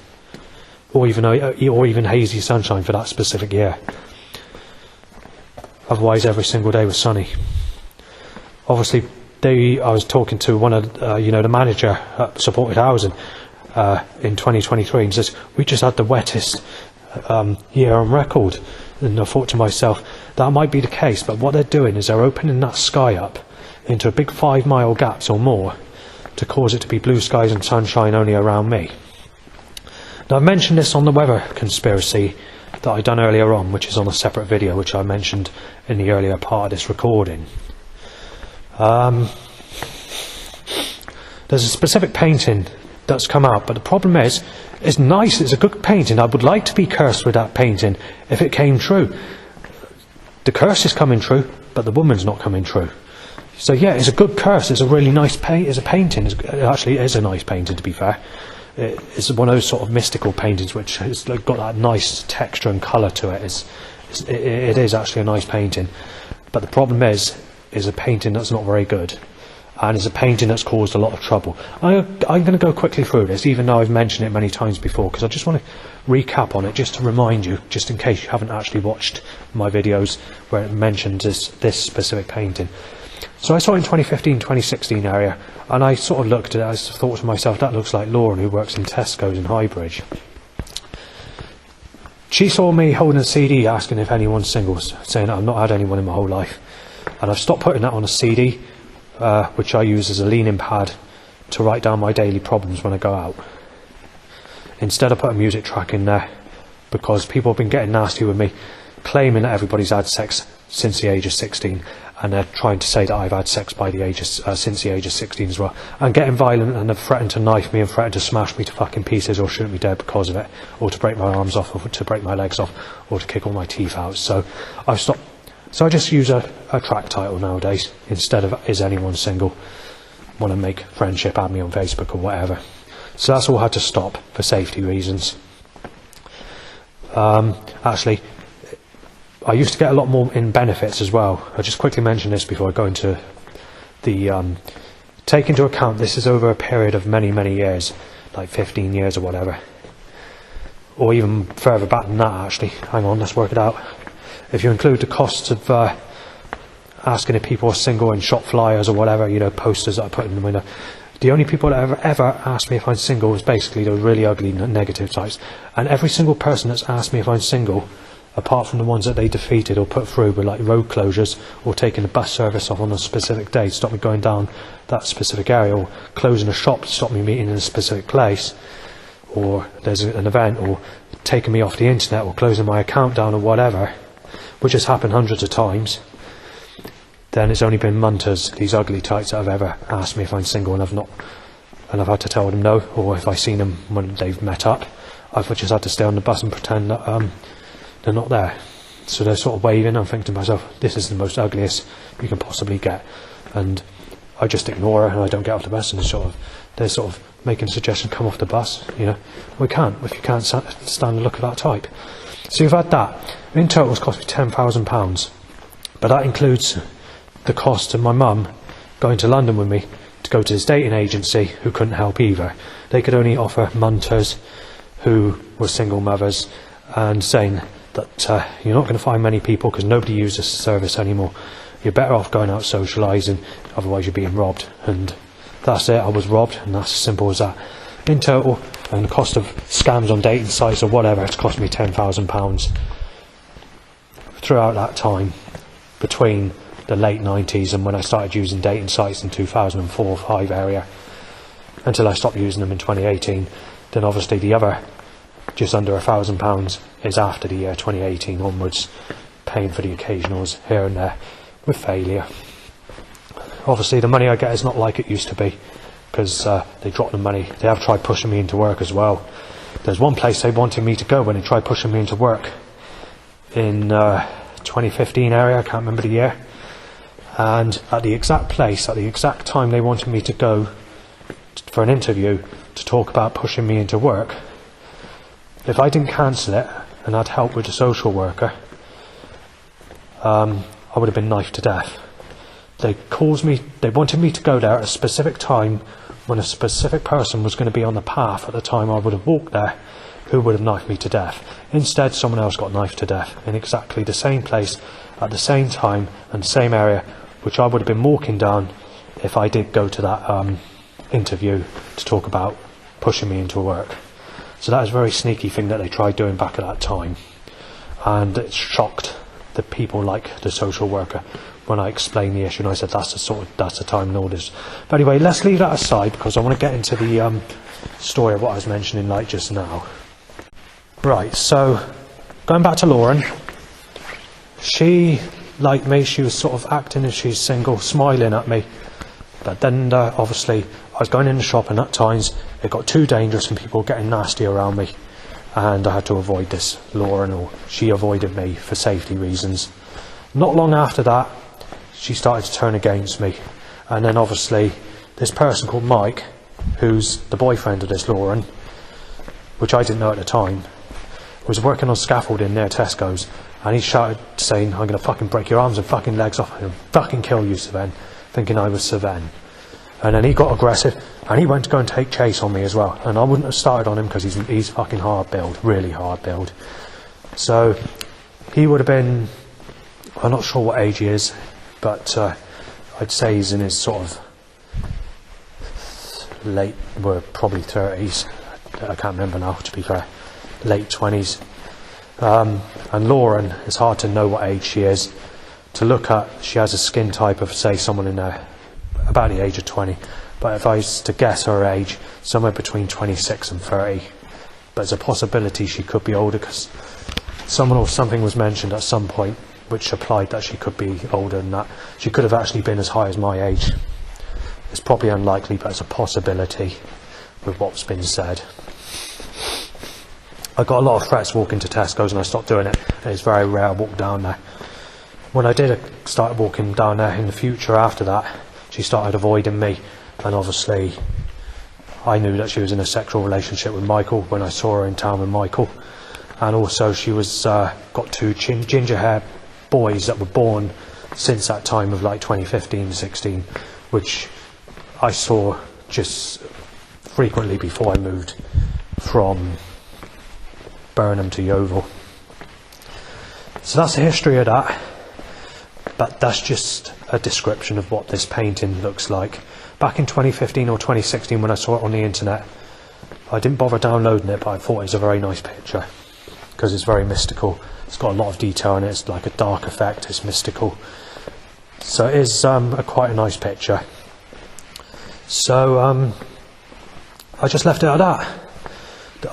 or even hazy sunshine for that specific year. Otherwise, every single day was sunny. Obviously, I was talking to one of the manager at supported housing in 2023, and says we just had the wettest year on record. And I thought to myself, that might be the case, but what they're doing is they're opening that sky up into a big 5-mile gaps or more to cause it to be blue skies and sunshine only around me. Now, I've mentioned this on the weather conspiracy that I've done earlier on, which is on a separate video, which I mentioned in the earlier part of this recording. There's a specific painting that's come out, but the problem is, it's nice, it's a good painting. I would like to be cursed with that painting if it came true. The curse is coming true, but the woman's not coming true. So yeah, it's a good curse. It's a really nice it's a painting. It actually is a nice painting, to be fair. It's one of those sort of mystical paintings which has got that nice texture and colour to it. It is actually a nice painting. But the problem is a painting that's not very good. And it's a painting that's caused a lot of trouble. I'm going to go quickly through this, even though I've mentioned it many times before, because I just want to recap on it, just to remind you, just in case you haven't actually watched my videos where it mentions this specific painting. So I saw it in 2015, 2016 area, and I sort of looked at it, I thought to myself, that looks like Lauren, who works in Tesco's in Highbridge. She saw me holding a CD asking if anyone's single, saying I've not had anyone in my whole life. And I've stopped putting that on a CD, which I use as a leaning pad to write down my daily problems when I go out. Instead, I put a music track in there, because people have been getting nasty with me, claiming that everybody's had sex since the age of 16, and they're trying to say that I've had sex by the age of, since the age of 16 as well, and getting violent, and have threatened to knife me and threatened to smash me to fucking pieces or shoot me dead because of it, or to break my arms off, or to break my legs off, or to kick all my teeth out. So I've stopped. So I just use a track title nowadays instead of "Is anyone single?" Want to make friendship, add me on Facebook or whatever. So that's all had to stop for safety reasons. Actually, I used to get a lot more in benefits as well. I'll just quickly mention this before I go into the... take into account this is over a period of many, many years, like 15 years or whatever. Or even further back than that, actually. Hang on, let's work it out. If you include the costs of asking if people are single and shop flyers or whatever, posters that I put in the window. The only people that have ever asked me if I'm single is basically the really ugly negative types. And every single person that's asked me if I'm single, apart from the ones that they defeated or put through with like road closures or taking the bus service off on a specific day to stop me going down that specific area, or closing a shop to stop me meeting in a specific place, or there's an event, or taking me off the internet, or closing my account down or whatever, which has happened hundreds of times, then it's only been munters, these ugly types, that have ever asked me if I'm single, and I've not, and I've had to tell them no, or if I've seen them when they've met up, I've just had to stay on the bus and pretend that they're not there. So they're sort of waving. I'm thinking to myself, this is the most ugliest you can possibly get, and I just ignore her and I don't get off the bus, and they're sort of making a suggestion, come off the bus. We can't, if you can't stand the look of that type. So you've had that. In total it's cost me £10,000, but that includes the cost of my mum going to London with me to go to this dating agency, who couldn't help either. They could only offer munters who were single mothers, and saying that you're not going to find many people because nobody uses the service anymore. You're better off going out socialising, otherwise you're being robbed. And that's it, I was robbed, and that's as simple as that. In total, and the cost of scams on dating sites or whatever, it's cost me £10,000 throughout that time, between the late 90s and when I started using dating sites in 2004-05 area, until I stopped using them in 2018. Then obviously the other just under £1,000 is after the year 2018 onwards, paying for the occasionals here and there with failure. Obviously the money I get is not like it used to be, because they dropped the money. They have tried pushing me into work as well. There's one place they wanted me to go when they tried pushing me into work in 2015 area, I can't remember the year, and at the exact place, at the exact time they wanted me to go for an interview to talk about pushing me into work, if I didn't cancel it and had help with the social worker, I would have been knifed to death. they wanted me to go there at a specific time when a specific person was going to be on the path at the time I would have walked there, who would have knifed me to death. Instead, someone else got knifed to death in exactly the same place at the same time and the same area, which I would have been walking down if I did go to that interview to talk about pushing me into work. So that was a very sneaky thing that they tried doing back at that time, and it shocked the people like the social worker when I explained the issue, and I said that's the time and all this. But anyway, let's leave that aside because I want to get into the story of what I was mentioning like just now. Right, so going back to Lauren, she, like me, she was sort of acting as she's single, smiling at me. But then obviously I was going in the shop, and at times it got too dangerous and people were getting nasty around me, and I had to avoid this Lauren, or she avoided me for safety reasons. Not long after that, she started to turn against me, and then obviously this person called Mike, who's the boyfriend of this Lauren, which I didn't know at the time, was working on scaffolding near Tesco's, and he shouted saying, "I'm going to fucking break your arms and fucking legs off and fucking kill you, Sven," thinking I was Sven. And then he got aggressive and he went to go and take chase on me as well, and I wouldn't have started on him because he's fucking hard build, really hard build. So he would have been, I'm not sure what age he is, but I'd say he's in his sort of late, we're probably 30s, I can't remember now to be fair, late 20s. And Lauren, it's hard to know what age she is. To look at, she has a skin type of, say, someone in there about the age of 20, but if I was to guess her age, somewhere between 26 and 30. But there's a possibility she could be older, because someone or something was mentioned at some point which implied that she could be older than that. She could have actually been as high as my age. It's probably unlikely, but it's a possibility with what's been said. I got a lot of threats walking to Tesco's, and I stopped doing it, and it's very rare I walk down there. When I did start walking down there in the future after that, she started avoiding me, and obviously I knew that she was in a sexual relationship with Michael when I saw her in town with Michael, and also she was got two ginger hair boys that were born since that time of like 2015-16, which I saw just frequently before I moved from Burnham to Yeovil. So that's the history of that, but that's just a description of what this painting looks like. Back in 2015 or 2016 when I saw it on the internet, I didn't bother downloading it, but I thought it was a very nice picture because it's very mystical. It's got a lot of detail in it, it's like a dark effect, it's mystical. So it is quite a nice picture. So I just left it at that.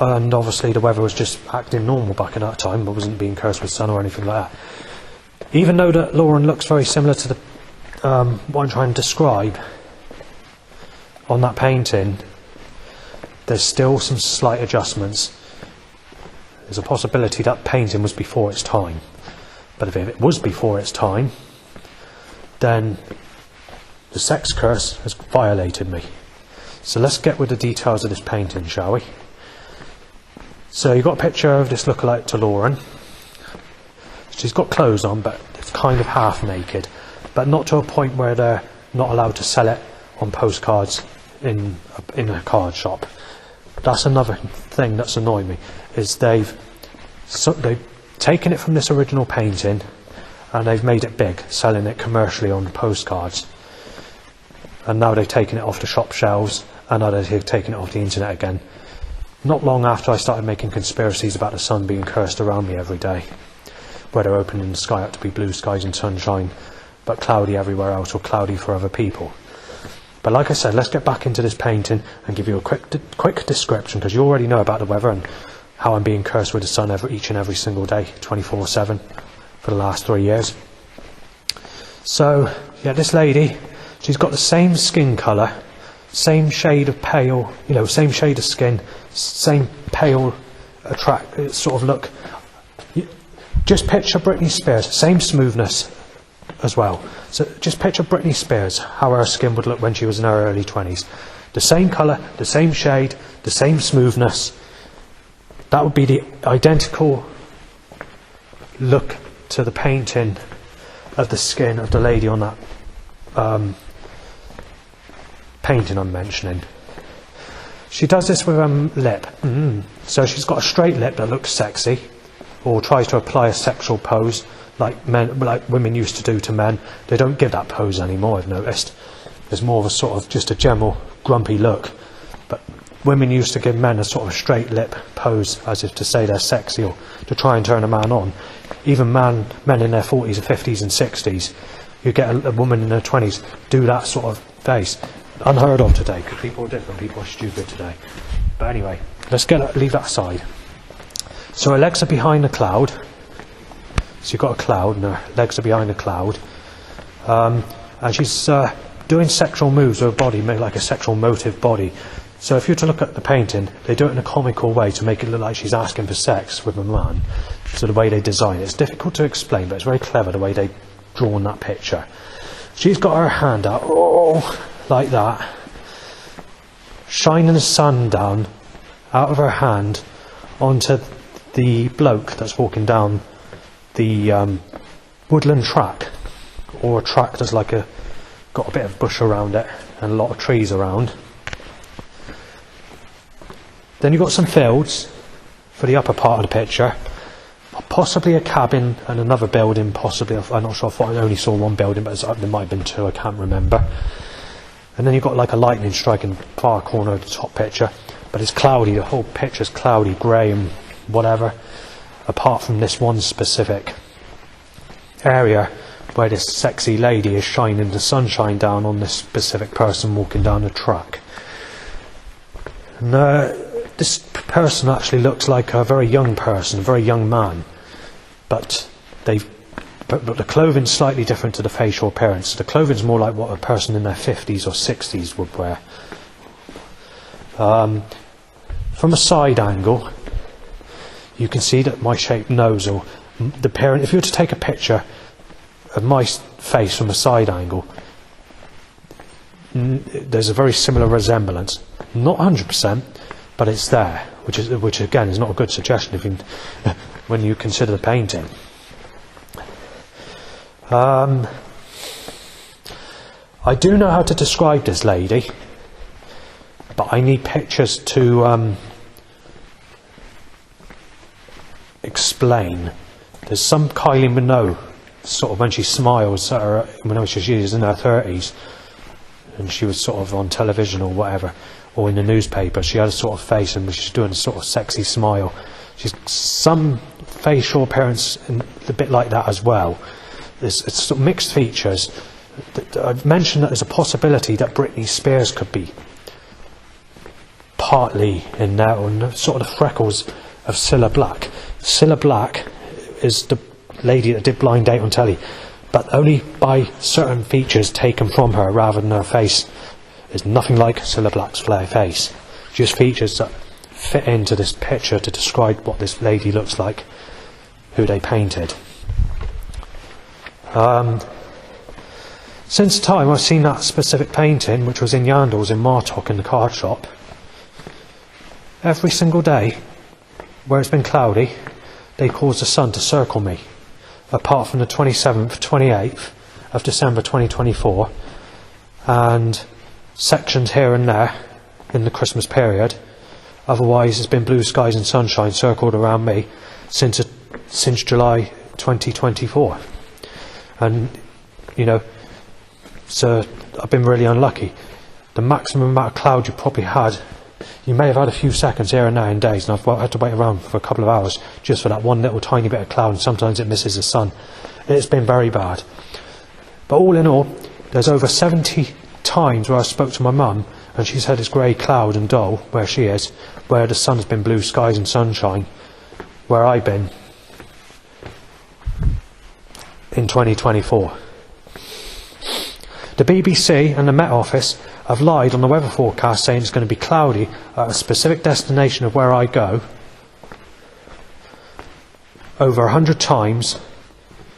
And obviously the weather was just acting normal back in that time, but wasn't being cursed with sun or anything like that. Even though that Lauren looks very similar to the what I'm trying to describe on that painting, there's still some slight adjustments. There's a possibility that painting was before its time, but if it was before its time, then the sex curse has violated me. So let's get with the details of this painting, shall we? So you've got a picture of this lookalike to Lauren. She's got clothes on, but it's kind of half naked, but not to a point where they're not allowed to sell it on postcards in a card shop. That's another thing that's annoyed me, is they've taken it from this original painting and they've made it big, selling it commercially on postcards. And now they've taken it off the shop shelves, and now they've taken it off the internet again. Not long after I started making conspiracies about the sun being cursed around me every day, where they're opening the sky up to be blue skies and sunshine, but cloudy everywhere else, or cloudy for other people. But like I said, let's get back into this painting and give you a quick description, because you already know about the weather and how I'm being cursed with the sun each and every single day, 24/7, for the last 3 years. So, yeah, this lady, she's got the same skin colour, same shade of pale, same shade of skin, same pale, sort of look. Just picture Britney Spears, same smoothness as well. So just picture Britney Spears, how her skin would look when she was in her early 20s. The same colour, the same shade, the same smoothness. That would be the identical look to the painting of the skin of the lady on that painting I'm mentioning. She does this with her lip. So she's got a straight lip that looks sexy, or tries to apply a sexual pose like women used to do to men. They don't give that pose anymore, I've noticed. There's more of a sort of just a general grumpy look. But women used to give men a sort of straight lip pose, as if to say they're sexy or to try and turn a man on. Even men in their 40s and 50s and 60s, you get a woman in her 20s do that sort of face. Unheard of today, because people are different, people are stupid today. But anyway, let's leave that aside. So her legs are behind the cloud. So you've got a cloud, and her legs are behind the cloud. And she's doing sexual moves with her body, make like a sexual motive body. So if you were to look at the painting, they do it in a comical way to make it look like she's asking for sex with a man. So the way they design it, it's difficult to explain, but it's very clever the way they've drawn that picture. She's got her hand out, like that, shining the sun down out of her hand onto the bloke that's walking down the woodland track, or a track that's got a bit of bush around it and a lot of trees around. Then you've got some fields for the upper part of the picture, possibly a cabin and another building, possibly, I'm not sure, I only saw one building, but there might have been two, I can't remember. And then you've got like a lightning strike in the far corner of the top picture, but it's cloudy, the whole picture's cloudy, grey and whatever, apart from this one specific area where this sexy lady is shining the sunshine down on this specific person walking down the track. And this person actually looks like a very young person, a very young man, but the clothing's slightly different to the facial appearance. The clothing's more like what a person in their 50s or 60s would wear. From a side angle, you can see that my shaped nose, or the parent, if you were to take a picture of my face from a side angle, there's a very similar resemblance. Not 100%, but it's there, which again is not a good suggestion if when you consider the painting. I do know how to describe this lady, but I need pictures to explain. There's some Kylie Minogue, sort of when she smiles, when she was in her 30s, and she was sort of on television or whatever, or in the newspaper, she had a sort of face and she's doing a sort of sexy smile. She's some facial appearance a bit like that as well. It's sort of mixed features. I've mentioned that there's a possibility that Britney Spears could be partly in there, or sort of the freckles of Cilla Black. Cilla Black is the lady that did Blind Date on telly, but only by certain features taken from her rather than her face. It's nothing like Cilla Black's face. Just features that fit into this picture to describe what this lady looks like, who they painted. Since the time I've seen that specific painting, which was in Yandles in Martock in the card shop, every single day where it's been cloudy, they cause the sun to circle me, apart from the 27th, 28th of December 2024, and sections here and there in the Christmas period. Otherwise it's been blue skies and sunshine circled around me since July 2024. And so I've been really unlucky. The maximum amount of cloud you probably had, you may have had a few seconds here and there in days, and I've had to wait around for a couple of hours just for that one little tiny bit of cloud, and sometimes it misses the sun. It's been very bad. But all in all, there's over 70 times where I spoke to my mum and she said it's grey cloud and dull where she is, where the sun's been blue skies and sunshine where I've been in 2024. The BBC and the Met Office have lied on the weather forecast saying it's going to be cloudy at a specific destination of where I go over 100 times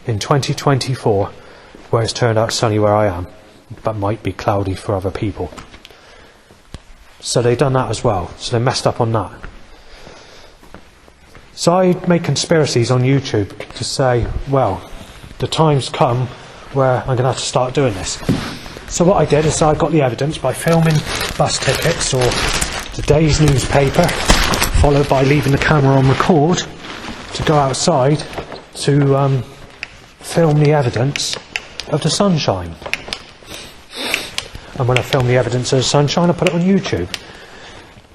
in 2024, where it's turned out sunny where I am, but might be cloudy for other people. So they've done that as well, so they messed up on that. So I make conspiracies on YouTube to say, well, the time's come where I'm going to have to start doing this. So what I did is I got the evidence by filming bus tickets or today's newspaper, followed by leaving the camera on record to go outside to film the evidence of the sunshine. And when I filmed the evidence of the sunshine, I put it on YouTube.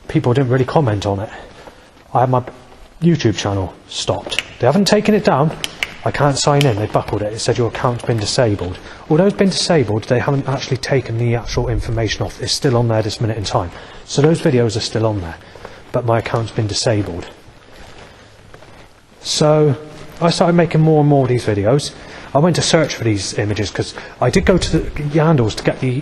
People didn't really comment on it. I had my YouTube channel stopped. They haven't taken it down. I can't sign in. They buckled it. It said your account's been disabled. Although it's been disabled, they haven't actually taken the actual information off. It's still on there this minute in time. So those videos are still on there. But my account's been disabled. So I started making more and more of these videos. I went to search for these images because I did go to the Yandles to get the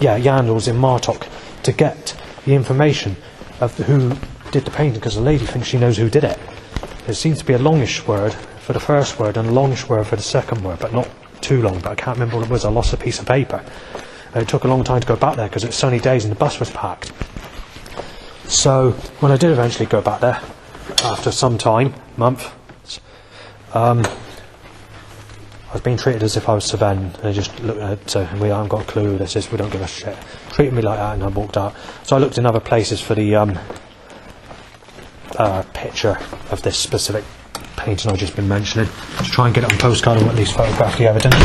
Yandles in Martok to get the information of who did the painting, because the lady thinks she knows who did it. There seems to be a longish word for the first word and a longish word for the second word, but not too long, but I can't remember what it was. I lost a piece of paper. And it took a long time to go back there because it was sunny days and the bus was packed. So when I did eventually go back there, after some time, month, I was being treated as if I was Savenne. They just looked at it, we haven't got a clue who this is, we don't give a shit. Treated me like that, and I walked out. So I looked in other places for the picture of this specific painting I've just been mentioning, to try and get it on postcard or at least photograph the evidence.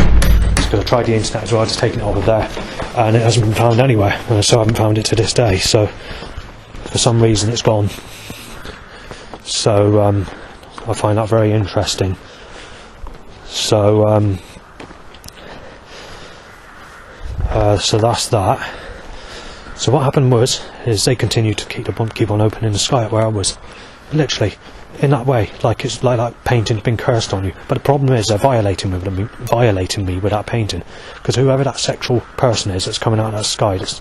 Because I tried the internet as well, just taking it off of there, and it hasn't been found anywhere, and I still haven't found it to this day. So for some reason it's gone. So I find that very interesting. So so that's that. So what happened is they continued to keep on opening the sky at where I was, literally in that way, like it's like that painting's been cursed on you. But the problem is they're violating me with that painting, because whoever that sexual person is that's coming out of that sky that's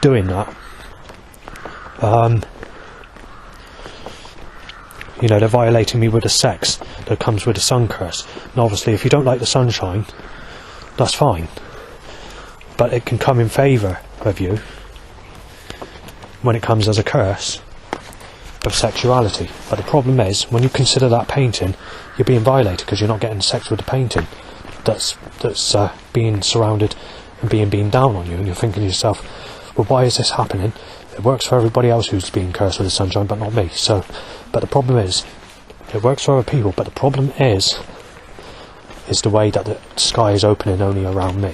doing that, you know, they're violating me with the sex that comes with the sun curse. And obviously if you don't like the sunshine, that's fine, but it can come in favour of you when it comes as a curse of sexuality. But the problem is, when you consider that painting, you're being violated because you're not getting sex with the painting that's being surrounded and being down on you, and you're thinking to yourself, well, why is this happening? It works for everybody else who's being cursed with the sunshine, but not me. So, but the problem is, it works for other people, but the problem is the way that the sky is opening only around me.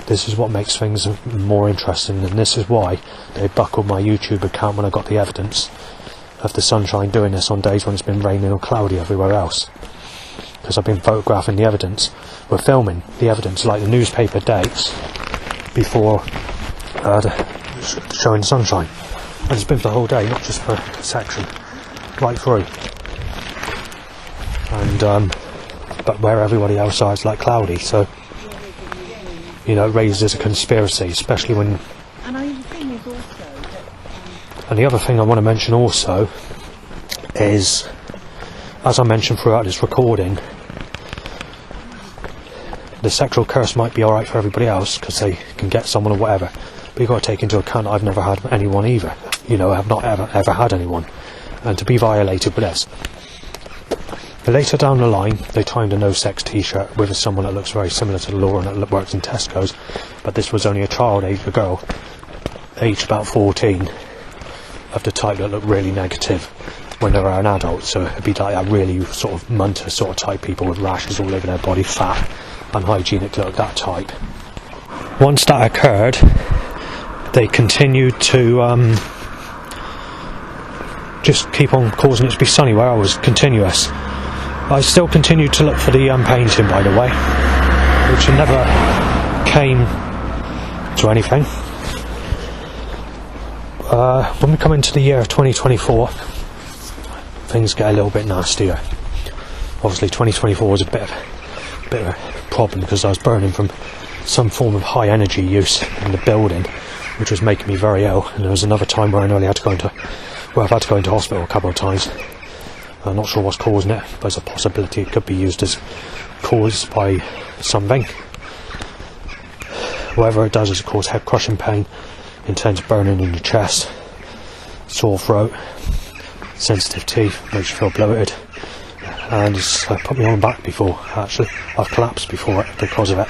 This is what makes things more interesting, and this is why they buckled my YouTube account when I got the evidence of the sunshine doing this on days when it's been raining or cloudy everywhere else. Because I've been photographing the evidence, we're filming the evidence like the newspaper dates before showing the sunshine. And it's been for the whole day, not just for a section, right through. And but where everybody else are, it's like cloudy, so you know, it raises a conspiracy, especially when. And the other thing I want to mention also is, as I mentioned throughout this recording, the sexual curse might be alright for everybody else because they can get someone or whatever, but you've got to take into account I've never had anyone either. You know, I've not ever had anyone, and to be violated with this. But later down the line, they timed a no-sex t-shirt with someone that looks very similar to Laura and that works in Tesco's, but this was only a child age, a girl, aged about 14, of the type that look really negative when they were an adult. So it'd be like that really sort of munter sort of type people with rashes all over their body, fat, unhygienic look, that type. Once that occurred, they continued to just keep on causing it to be sunny where I was, continuous. I still continued to look for the painting, by the way, which never came to anything. When we come into the year of 2024, things get a little bit nastier. Obviously 2024 was a bit of a problem because I was burning from some form of high energy use in the building, which was making me very ill. And there was another time where I nearly had to go into, I've had to go into hospital a couple of times. I'm not sure what's causing it, but there's a possibility it could be used as caused by something. Whatever it does is cause head crushing pain, intense burning in your chest, sore throat, sensitive teeth, makes you feel bloated, and it's put me on my back before. Actually, I've collapsed before it because of it.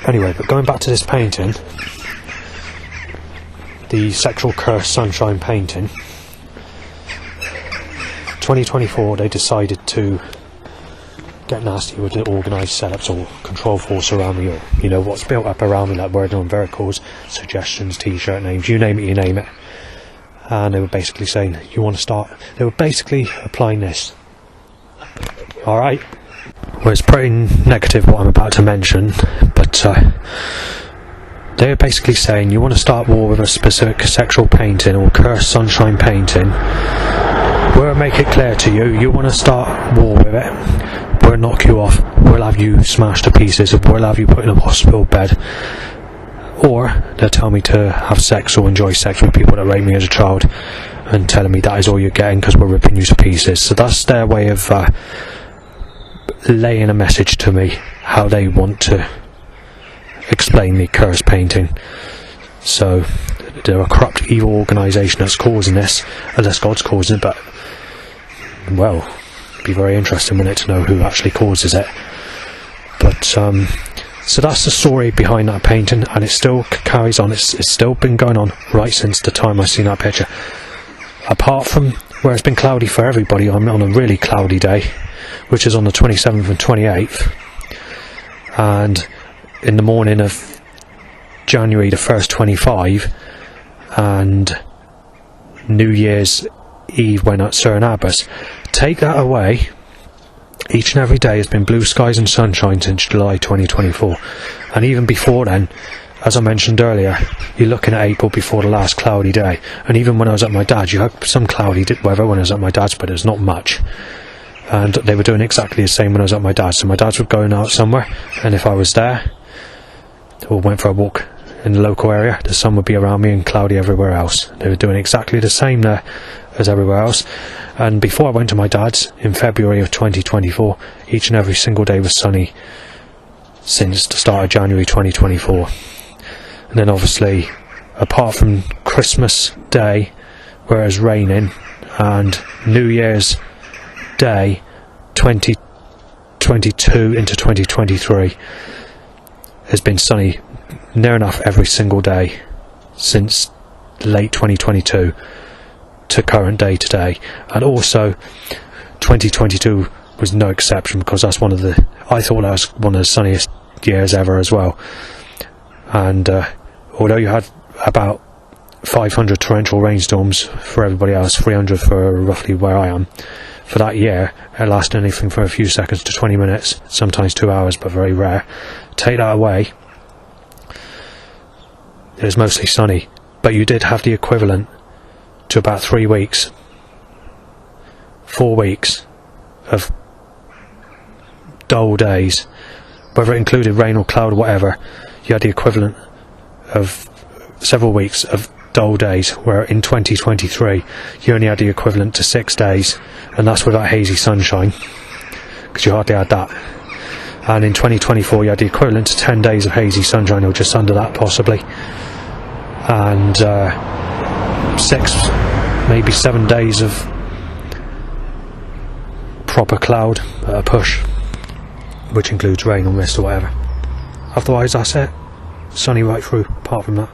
Anyway, but going back to this painting, the Sexual Curse Sunshine painting, 2024 they decided to get nasty with the organised setups or control force around me, or you know what's built up around me, like word on verticals, suggestions, t-shirt names, you name it, you name it. And they were basically saying, you want to start, they were basically applying this. Alright, well, it's pretty negative what I'm about to mention, but they're basically saying you want to start war with a specific sexual painting or cursed sunshine painting. We'll make it clear to you, you want to start war with it, we'll knock you off, we'll have you smashed to pieces, we'll have you put in a hospital bed, or they'll tell me to have sex or enjoy sex with people that raped me as a child, and telling me that is all you're getting because we're ripping you to pieces. So that's their way of laying a message to me, how they want to explain the curse painting. So they're a corrupt, evil organisation that's causing this, unless God's causing it, but well, it'd be very interesting, wouldn't it, to know who actually causes it. But so that's the story behind that painting, and it still carries on. It's still been going on right since the time I seen that picture. Apart from where it's been cloudy for everybody, I'm on a really cloudy day, which is on the 27th and 28th, and in the morning of January the 1st 25, and New Year's Eve when at Sir Abbas. Take that away, each and every day has been blue skies and sunshine since July 2024, and even before then, as I mentioned earlier, you're looking at April before the last cloudy day. And even when I was at my dad's, you had some cloudy weather when I was at my dad's, but it's not much. And they were doing exactly the same when I was at my dad's. So my dad's were going out somewhere, and if I was there or went for a walk in the local area, the sun would be around me and cloudy everywhere else. They were doing exactly the same there as everywhere else. And before I went to my dad's in February of 2024, each and every single day was sunny since the start of January 2024. And then obviously, apart from Christmas Day where it was raining, and New Year's Day 2022 into 2023 has been sunny near enough every single day since late 2022 to current day today. And also 2022 was no exception, because that's I thought that was one of the sunniest years ever as well. And although you had about 500 torrential rainstorms for everybody else, 300 for roughly where I am, for that year it lasted anything from a few seconds to 20 minutes, sometimes 2 hours, but very rare. Take that away, it was mostly sunny, but you did have the equivalent to about 3 weeks, 4 weeks of dull days, whether it included rain or cloud or whatever. You had the equivalent of several weeks of dull days, where in 2023 you only had the equivalent to 6 days, and that's without hazy sunshine, because you hardly had that. And in 2024 you had the equivalent to 10 days of hazy sunshine, or just under that possibly, and 6, maybe 7 days of proper cloud at a push, which includes rain or mist or whatever. Otherwise that's it, sunny right through apart from that.